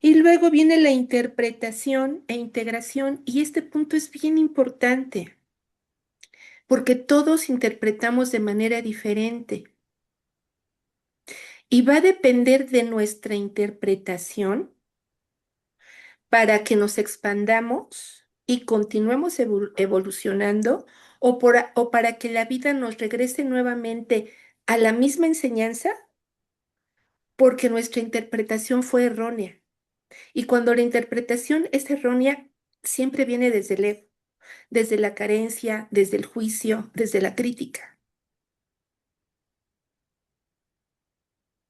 Y luego viene la interpretación e integración, y este punto es bien importante, porque todos interpretamos de manera diferente y va a depender de nuestra interpretación para que nos expandamos y continuemos evolucionando o para que la vida nos regrese nuevamente a la misma enseñanza porque nuestra interpretación fue errónea. Y cuando la interpretación es errónea, siempre viene desde el ego, desde la carencia, desde el juicio, desde la crítica.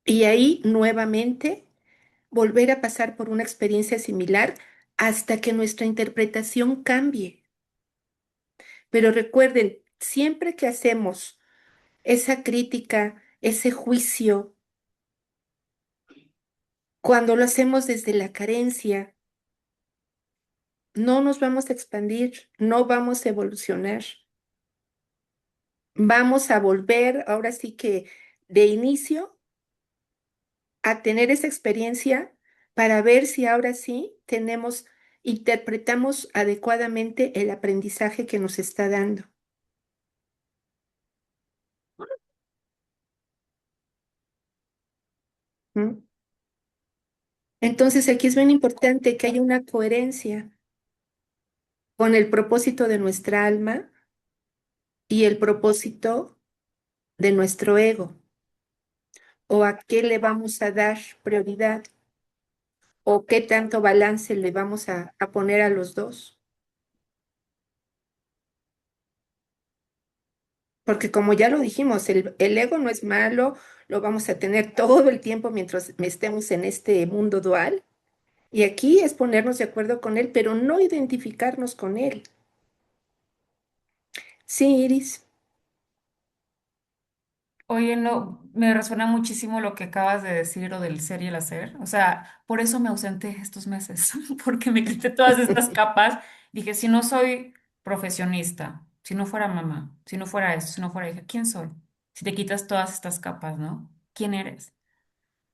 Y ahí nuevamente volver a pasar por una experiencia similar hasta que nuestra interpretación cambie. Pero recuerden, siempre que hacemos esa crítica, ese juicio, cuando lo hacemos desde la carencia, no nos vamos a expandir, no vamos a evolucionar. Vamos a volver, ahora sí que de inicio, a tener esa experiencia para ver si ahora sí interpretamos adecuadamente el aprendizaje que nos está dando. ¿Mm? Entonces aquí es bien importante que haya una coherencia con el propósito de nuestra alma y el propósito de nuestro ego, o a qué le vamos a dar prioridad, o qué tanto balance le vamos a poner a los dos. Porque como ya lo dijimos, el ego no es malo, lo vamos a tener todo el tiempo mientras estemos en este mundo dual. Y aquí es ponernos de acuerdo con él, pero no identificarnos con él. Sí, Iris. Oye, no, me resuena muchísimo lo que acabas de decir o del ser y el hacer. O sea, por eso me ausenté estos meses, porque me quité todas estas capas. Dije, si no soy profesionista, si no fuera mamá, si no fuera eso, si no fuera hija, ¿quién soy? Si te quitas todas estas capas, ¿no? ¿Quién eres?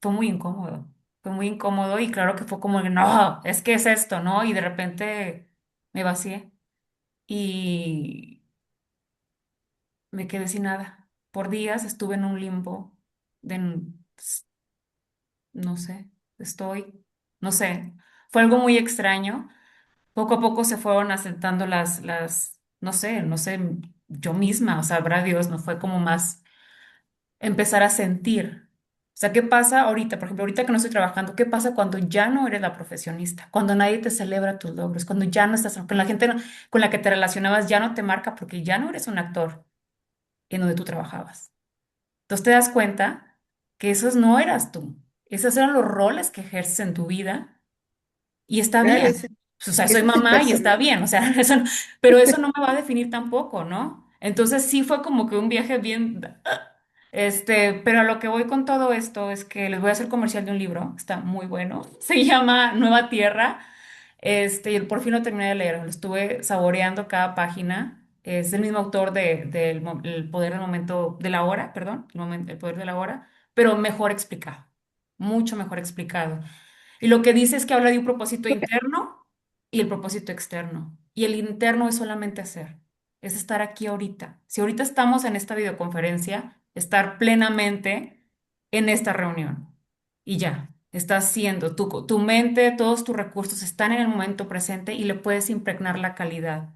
Fue muy incómodo. Fue muy incómodo y claro que fue como, no, es que es esto, ¿no? Y de repente me vacié y me quedé sin nada. Por días estuve en un limbo de, no sé, no sé. Fue algo muy extraño. Poco a poco se fueron asentando no sé, yo misma, o sea, habrá Dios, no fue como más empezar a sentir. O sea, ¿qué pasa ahorita? Por ejemplo, ahorita que no estoy trabajando, ¿qué pasa cuando ya no eres la profesionista? Cuando nadie te celebra tus logros, cuando ya no estás, con la gente con la que te relacionabas ya no te marca porque ya no eres un actor en donde tú trabajabas. Entonces te das cuenta que esos no eras tú. Esos eran los roles que ejerces en tu vida y está Claro, bien. Pues, o sea, soy ese es el mamá y está personaje. bien, o sea, pero eso no me va a definir tampoco, ¿no? Entonces sí fue como que un viaje bien, pero a lo que voy con todo esto es que les voy a hacer comercial de un libro, está muy bueno, se llama Nueva Tierra, y por fin lo terminé de leer, lo estuve saboreando cada página. Es el mismo autor El poder del momento, de la hora, perdón, el poder de la hora, pero mejor explicado, mucho mejor explicado. Y lo que dice es que habla de un propósito interno y el propósito externo. Y el interno es solamente hacer, es estar aquí ahorita. Si ahorita estamos en esta videoconferencia, estar plenamente en esta reunión. Y ya, estás haciendo, tu mente, todos tus recursos están en el momento presente y le puedes impregnar la calidad.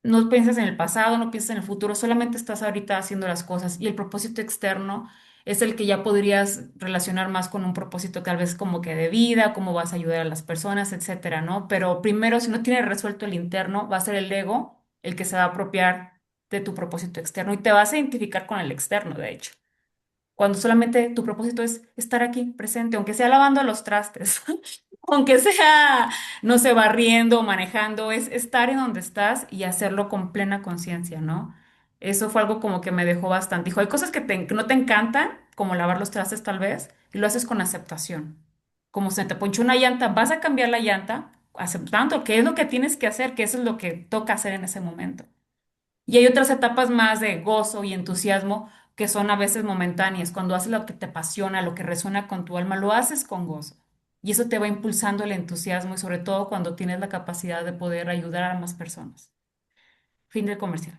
No piensas en el pasado, no piensas en el futuro, solamente estás ahorita haciendo las cosas y el propósito externo es el que ya podrías relacionar más con un propósito tal vez como que de vida, cómo vas a ayudar a las personas, etcétera, ¿no? Pero primero, si no tienes resuelto el interno, va a ser el ego el que se va a apropiar de tu propósito externo y te vas a identificar con el externo, de hecho. Cuando solamente tu propósito es estar aquí presente, aunque sea lavando los trastes, aunque sea, no sé, barriendo o manejando, es estar en donde estás y hacerlo con plena conciencia, ¿no? Eso fue algo como que me dejó bastante. Dijo, hay cosas que no te encantan, como lavar los trastes tal vez, y lo haces con aceptación. Como se te ponchó una llanta, vas a cambiar la llanta aceptando que es lo que tienes que hacer, que eso es lo que toca hacer en ese momento. Y hay otras etapas más de gozo y entusiasmo que son a veces momentáneas. Cuando haces lo que te apasiona, lo que resuena con tu alma, lo haces con gozo. Y eso te va impulsando el entusiasmo y sobre todo cuando tienes la capacidad de poder ayudar a más personas. Fin del comercial.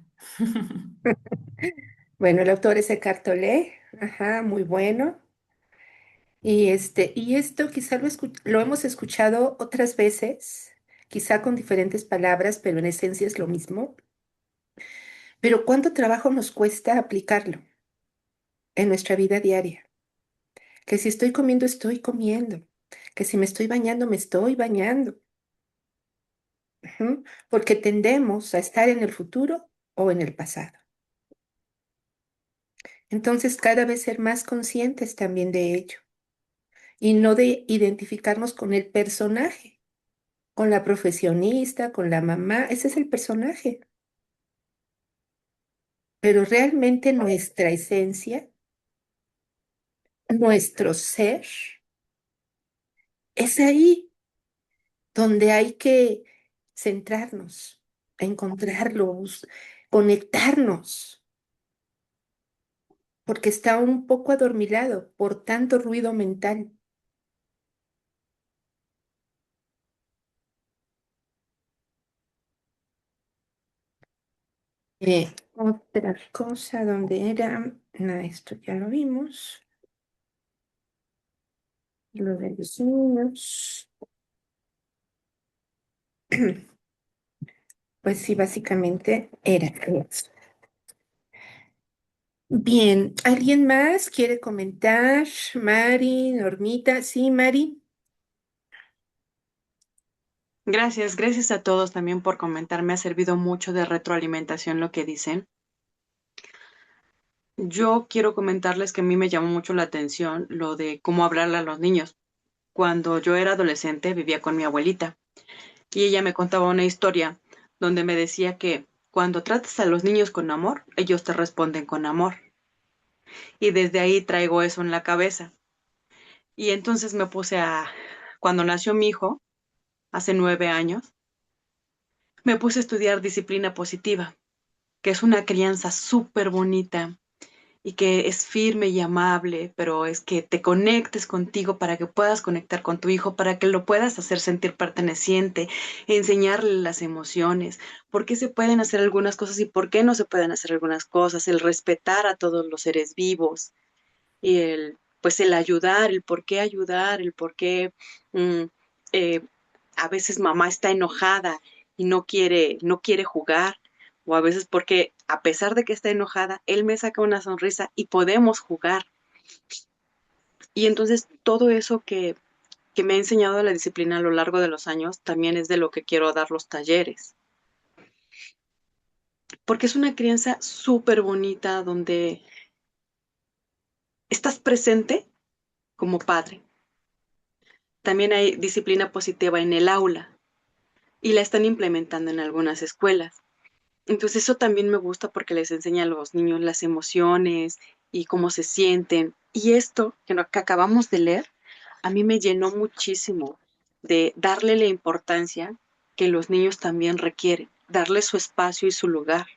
Bueno, el autor es Eckhart Tolle, ajá, muy bueno. Y esto quizá lo hemos escuchado otras veces, quizá con diferentes palabras, pero en esencia es lo mismo. Pero ¿cuánto trabajo nos cuesta aplicarlo en nuestra vida diaria? Que si estoy comiendo, estoy comiendo. Que si me estoy bañando, me estoy bañando. Ujú. Porque tendemos a estar en el futuro o en el pasado. Entonces, cada vez ser más conscientes también de ello y no de identificarnos con el personaje, con la profesionista, con la mamá. Ese es el personaje. Pero realmente nuestra esencia, nuestro ser, es ahí donde hay que centrarnos, encontrarlos, conectarnos, porque está un poco adormilado por tanto ruido mental. Otra cosa donde era, no, esto ya lo vimos, lo de los niños, pues sí, básicamente era eso. Bien, ¿alguien más quiere comentar? Mari, Normita, sí, Mari. Gracias, gracias a todos también por comentar. Me ha servido mucho de retroalimentación lo que dicen. Yo quiero comentarles que a mí me llamó mucho la atención lo de cómo hablarle a los niños. Cuando yo era adolescente vivía con mi abuelita y ella me contaba una historia donde me decía que Cuando tratas a los niños con amor, ellos te responden con amor. Y desde ahí traigo eso en la cabeza. Y entonces cuando nació mi hijo, hace 9 años, me puse a estudiar disciplina positiva, que es una crianza súper bonita y que es firme y amable, pero es que te conectes contigo para que puedas conectar con tu hijo, para que lo puedas hacer sentir perteneciente, enseñarle las emociones, por qué se pueden hacer algunas cosas y por qué no se pueden hacer algunas cosas, el respetar a todos los seres vivos y pues el ayudar, el por qué mm, eh, a veces mamá está enojada y no quiere jugar, o a veces porque a pesar de que está enojada, él me saca una sonrisa y podemos jugar. Y entonces todo eso que me ha enseñado la disciplina a lo largo de los años, también es de lo que quiero dar los talleres, porque es una crianza súper bonita donde estás presente como padre. También hay disciplina positiva en el aula y la están implementando en algunas escuelas. Entonces eso también me gusta porque les enseña a los niños las emociones y cómo se sienten. Y esto que acabamos de leer, a mí me llenó muchísimo de darle la importancia que los niños también requieren, darle su espacio y su lugar,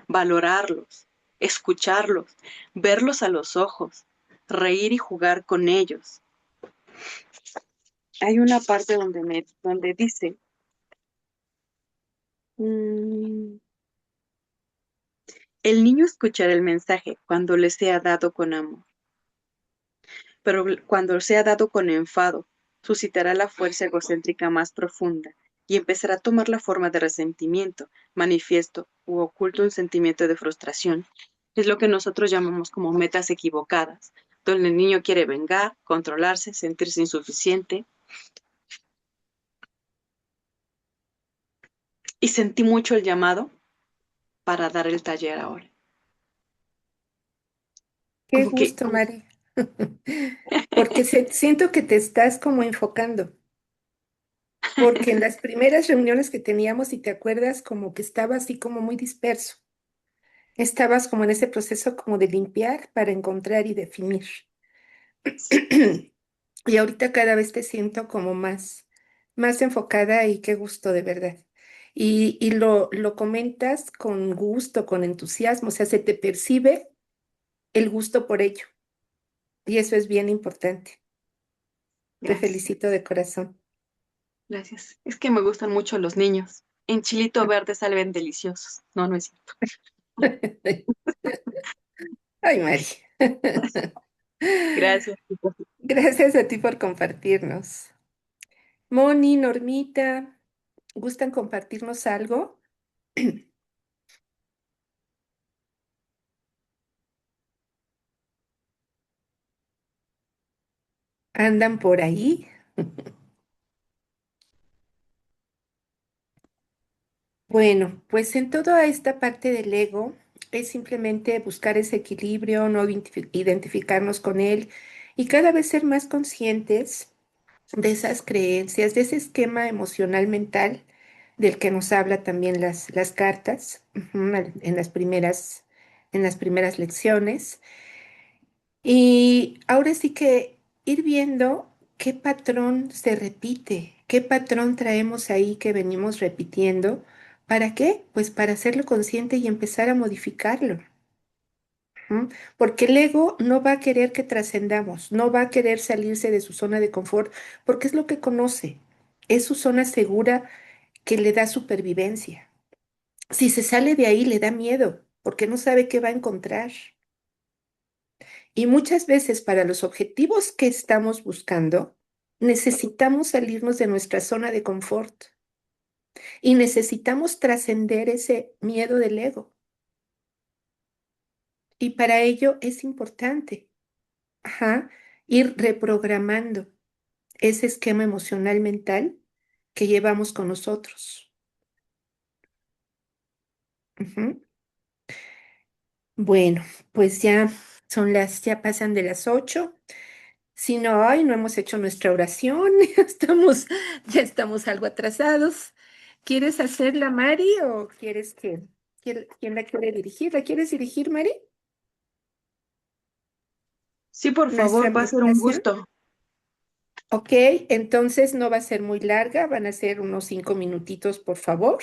valorarlos, escucharlos, verlos a los ojos, reír y jugar con ellos. Hay una parte donde dice, mm, el niño escuchará el mensaje cuando le sea dado con amor, pero cuando sea dado con enfado, suscitará la fuerza egocéntrica más profunda y empezará a tomar la forma de resentimiento, manifiesto u oculto un sentimiento de frustración. Es lo que nosotros llamamos como metas equivocadas, donde el niño quiere vengar, controlarse, sentirse insuficiente. Y sentí mucho el llamado para dar el taller ahora. Qué Como que, gusto, Mari. Porque siento que te estás como enfocando. Porque en las primeras reuniones que teníamos, si te acuerdas, como que estaba así como muy disperso. Estabas como en ese proceso como de limpiar para encontrar y definir. Y ahorita cada vez te siento como más enfocada y qué gusto de verdad. Y lo comentas con gusto, con entusiasmo, o sea, se te percibe el gusto por ello. Y eso es bien importante. Te gracias, felicito de corazón. gracias. Es que me gustan mucho los niños. En chilito verde salen deliciosos. No, no es cierto. Ay, Mari. Gracias. Gracias a ti por compartirnos. Moni, Normita, ¿gustan compartirnos algo? ¿Andan por ahí? Bueno, pues en toda esta parte del ego es simplemente buscar ese equilibrio, no identificarnos con él y cada vez ser más conscientes de esas creencias, de ese esquema emocional mental del que nos habla también las cartas en las primeras lecciones. Y ahora sí que ir viendo qué patrón se repite, qué patrón traemos ahí que venimos repitiendo. ¿Para qué? Pues para hacerlo consciente y empezar a modificarlo. ¿M? Porque el ego no va a querer que trascendamos, no va a querer salirse de su zona de confort, porque es lo que conoce, es su zona segura que le da supervivencia. Si se sale de ahí, le da miedo, porque no sabe qué va a encontrar. Y muchas veces para los objetivos que estamos buscando, necesitamos salirnos de nuestra zona de confort y necesitamos trascender ese miedo del ego. Y para ello es importante, ir reprogramando ese esquema emocional mental que llevamos con nosotros. Ujú. Bueno, pues ya pasan de las 8. Si no, hoy no hemos hecho nuestra oración, ya estamos algo atrasados. ¿Quieres hacerla, Mari, o quieres que? ¿Quién la quiere dirigir? ¿La quieres dirigir, Mary? Sí, por Nuestra favor, va a ser un meditación. gusto. Ok, entonces no va a ser muy larga, van a ser unos 5 minutitos, por favor,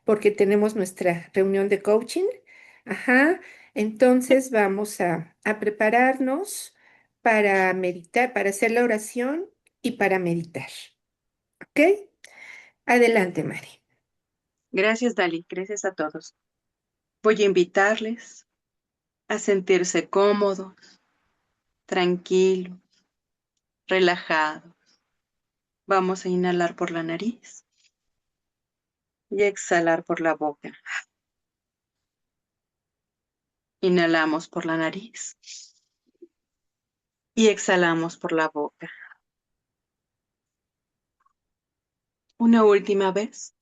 porque tenemos nuestra reunión de coaching. Ajá, entonces vamos a prepararnos para meditar, para hacer la oración y para meditar. ¿Ok? Adelante, Mari. Gracias, Dali. Gracias a todos. Voy a invitarles a sentirse cómodos, tranquilos, relajados. Vamos a inhalar por la nariz y exhalar por la boca. Inhalamos por la nariz y exhalamos por la boca. Una última vez.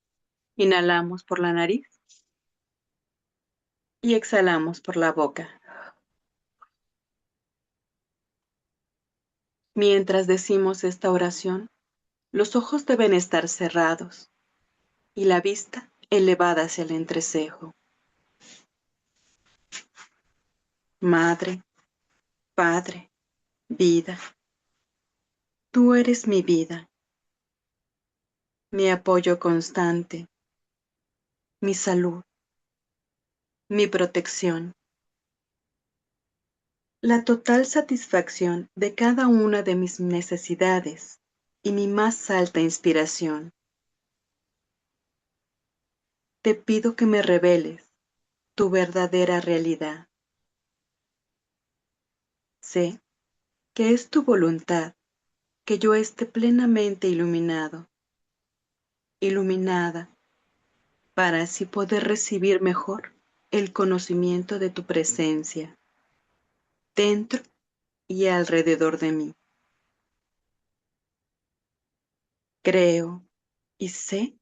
Inhalamos por la nariz y exhalamos por la boca. Mientras decimos esta oración, los ojos deben estar cerrados y la vista elevada hacia el entrecejo. Madre, Padre, vida, tú eres mi vida, mi apoyo constante, mi salud, mi protección, la total satisfacción de cada una de mis necesidades y mi más alta inspiración. Te pido que me reveles tu verdadera realidad. Sé que es tu voluntad que yo esté plenamente iluminado, iluminada, para así poder recibir mejor el conocimiento de tu presencia, dentro y alrededor de mí. Creo y sé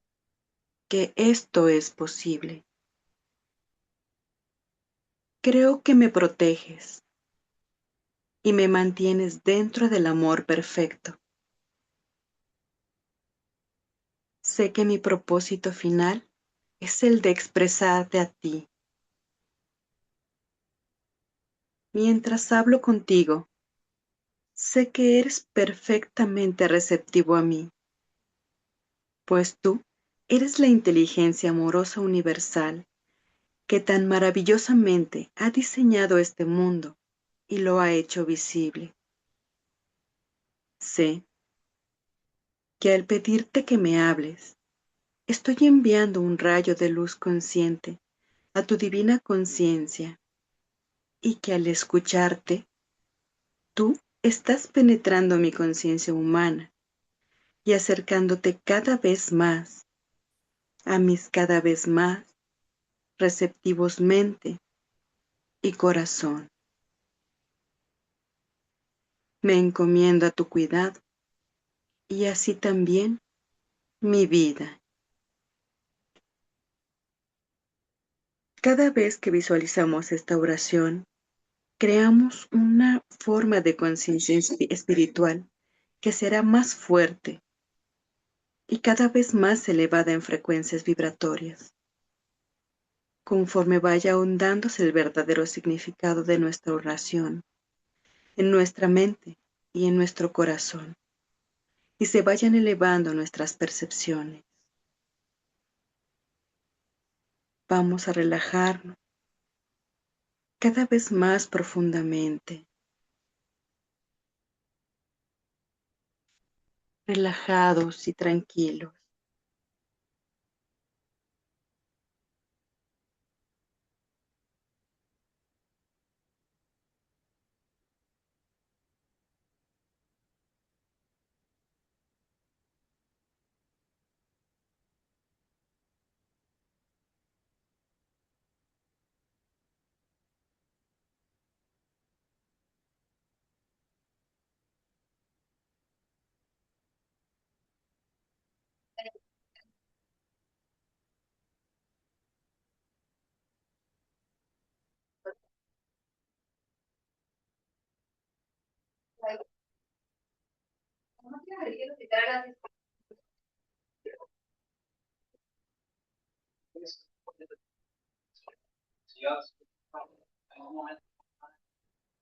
que esto es posible. Creo que me proteges y me mantienes dentro del amor perfecto. Sé que mi propósito final es el de expresarte a ti. Mientras hablo contigo, sé que eres perfectamente receptivo a mí, pues tú eres la inteligencia amorosa universal que tan maravillosamente ha diseñado este mundo y lo ha hecho visible. Sé que al pedirte que me hables, estoy enviando un rayo de luz consciente a tu divina conciencia y que al escucharte, tú estás penetrando mi conciencia humana y acercándote cada vez más a mis cada vez más receptivos mente y corazón. Me encomiendo a tu cuidado y así también mi vida. Cada vez que visualizamos esta oración, creamos una forma de conciencia espiritual que será más fuerte y cada vez más elevada en frecuencias vibratorias, conforme vaya ahondándose el verdadero significado de nuestra oración en nuestra mente y en nuestro corazón, y se vayan elevando nuestras percepciones. Vamos a relajarnos cada vez más profundamente, relajados y tranquilos.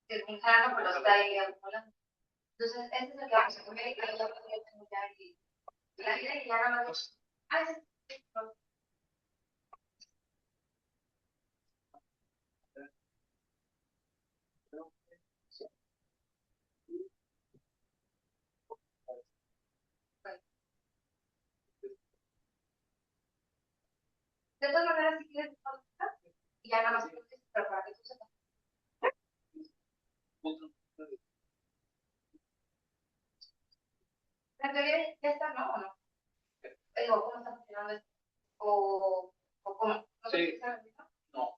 Descansando, pero está ahí acumulando. Entonces, este es el que vamos a comer y que yo tengo ya aquí. La vida y ya nada más. Ah, sí. De todas maneras, si quieres, y ya nada más pero para que tú sepas. La teoría ya está, ¿no? ¿O no? Digo, ¿cómo está funcionando esto? O cómo. ¿No sí. No.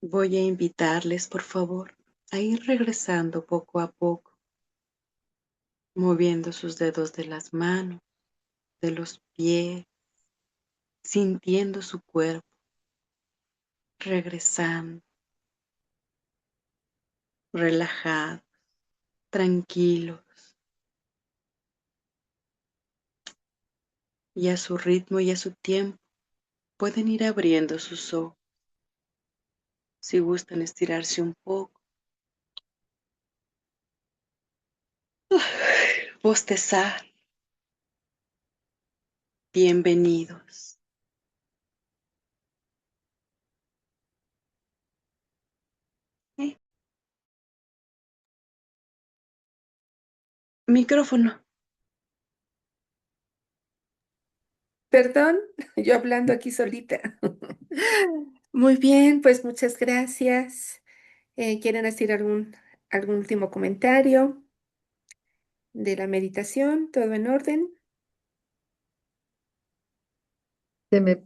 Voy a invitarles, por favor, a ir regresando poco a poco, moviendo sus dedos de las manos, de los pies, sintiendo su cuerpo, regresando, relajados, tranquilos, y a su ritmo y a su tiempo pueden ir abriendo sus ojos. Si gustan estirarse un poco, bostezar, bienvenidos. ¿Eh? Micrófono. Perdón, yo hablando aquí solita. Muy bien, pues muchas gracias. ¿Quieren hacer algún último comentario de la meditación? ¿Todo en orden? Que me, que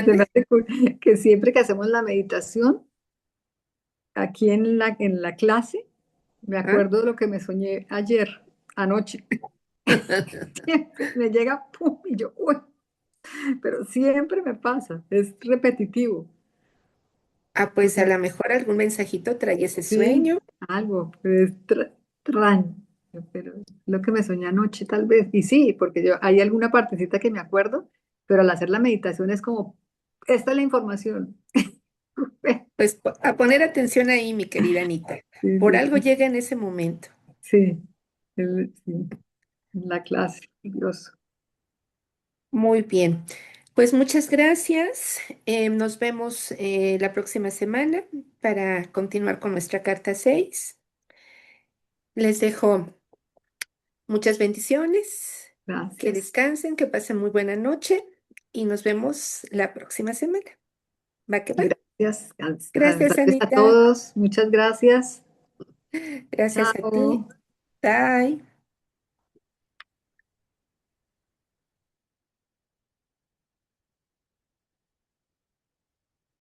se me ¿Mande? hace que siempre que hacemos la meditación, aquí en la clase, Me ¿Ah? acuerdo de lo que me soñé ayer, anoche. Siempre me llega, pum, y yo, uy, pero siempre me pasa, es repetitivo. Ah, O pues a sea, lo mejor algún mensajito trae ese sí, sueño. algo, pero es extraño, pero es lo que me soñé anoche tal vez. Y sí, porque yo hay alguna partecita que me acuerdo, pero al hacer la meditación es como, esta es la información. Pues a poner atención ahí, mi querida Anita. Sí, Por sí, algo sí, llega en ese momento. sí, sí, en la clase, Dios. Muy bien. Pues muchas gracias. Nos vemos la próxima semana para continuar con nuestra carta 6. Les dejo muchas bendiciones. Que Gracias. descansen, que pasen muy buena noche y nos vemos la próxima semana. Va que va. Gracias. Gracias, Gracias a Anita. todos. Muchas gracias. Gracias a ti. Chao. Bye.